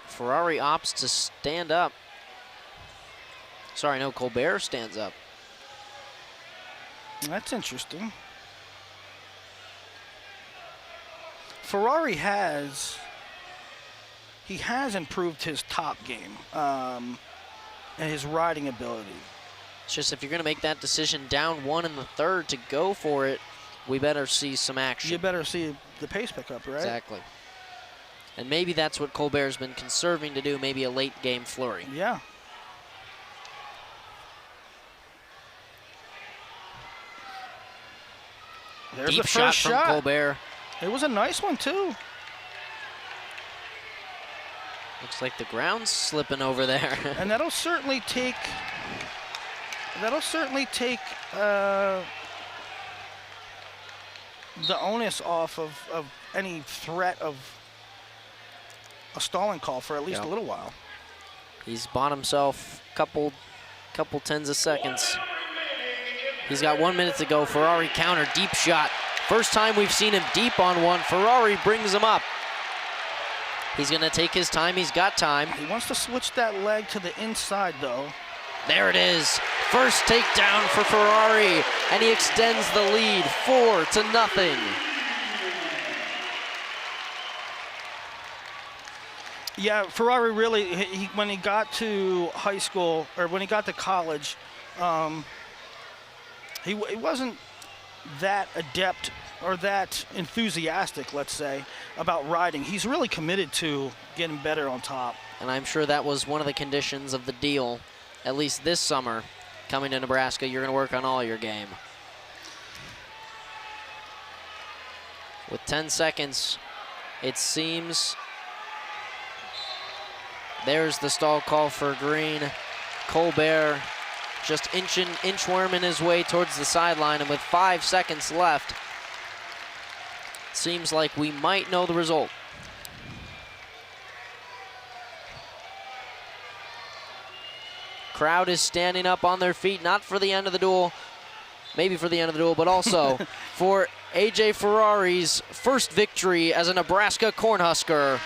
Ferrari opts to stand up. Sorry, no, Colbert stands up. That's interesting. Ferrari has improved his top game and his riding ability. It's just if you're going to make that decision down 1 in the third to go for it, we better see some action. You better see the pace pick up, right? Exactly. And maybe that's what Colbert's been conserving to do, maybe a late game flurry. Yeah. There's Deep the first shot from Colbert. It was a nice one, too. Looks like the ground's slipping over there. And that'll certainly take the onus off of any threat of a stalling call for at least a little while. He's bought himself a couple tens of seconds. He's got 1 minute to go. Ferrari counter, deep shot. First time we've seen him deep on one. Ferrari brings him up. He's gonna take his time, he's got time. He wants to switch that leg to the inside though. There it is. First takedown for Ferrari, and he extends the lead 4-0. Yeah, Ferrari really, when he got to high school, or when he got to college, he wasn't that adept or that enthusiastic, let's say, about riding. He's really committed to getting better on top. And I'm sure that was one of the conditions of the deal, at least this summer. Coming to Nebraska, you're going to work on all your game. With 10 seconds, it seems there's the stall call for green. Colbert just inchworming his way towards the sideline, and with 5 seconds left, seems like we might know the result. Crowd is standing up on their feet, not for the end of the duel, maybe for the end of the duel, but also for AJ Ferrari's first victory as a Nebraska Cornhusker.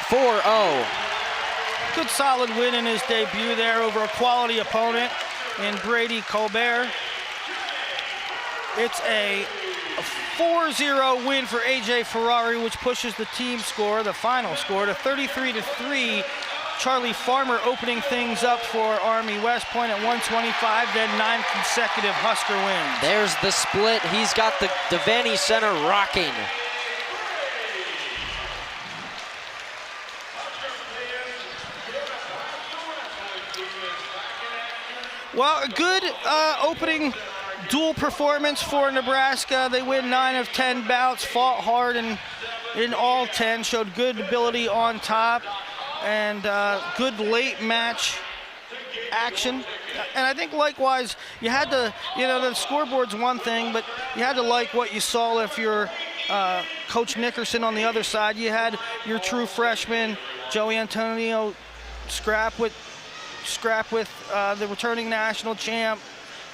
4-0. Good solid win in his debut there over a quality opponent in Brady Colbert. It's a A 4-0 win for A.J. Ferrari, which pushes the team score, the final score, to 33-3. Charlie Farmer opening things up for Army West Point at 125, then 9 consecutive Husker wins. There's the split. He's got the Devaney Center rocking. Well, a good opening dual performance for Nebraska. They win 9 of 10 bouts, fought hard in all 10, showed good ability on top, and good late match action. And I think likewise, you had to, the scoreboard's one thing, but you had to like what you saw if you're Coach Nickerson on the other side. You had your true freshman, Joey Antonio, scrap with the returning national champ.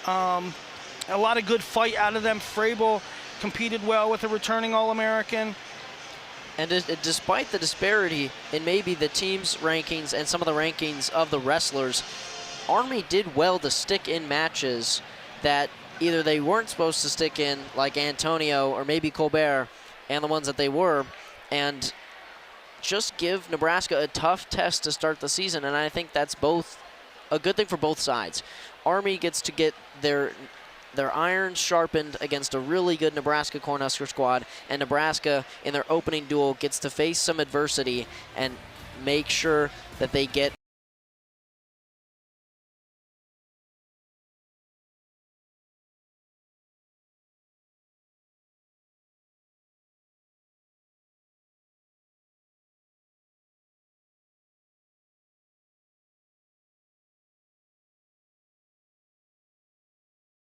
A lot of good fight out of them. Frable competed well with a returning All-American. And despite the disparity in maybe the team's rankings and some of the rankings of the wrestlers, Army did well to stick in matches that either they weren't supposed to stick in, like Antonio or maybe Colbert, and the ones that they were, and just give Nebraska a tough test to start the season. And I think that's both a good thing for both sides. Army gets to get their irons sharpened against a really good Nebraska Cornhusker squad, and Nebraska in their opening duel gets to face some adversity and make sure that they get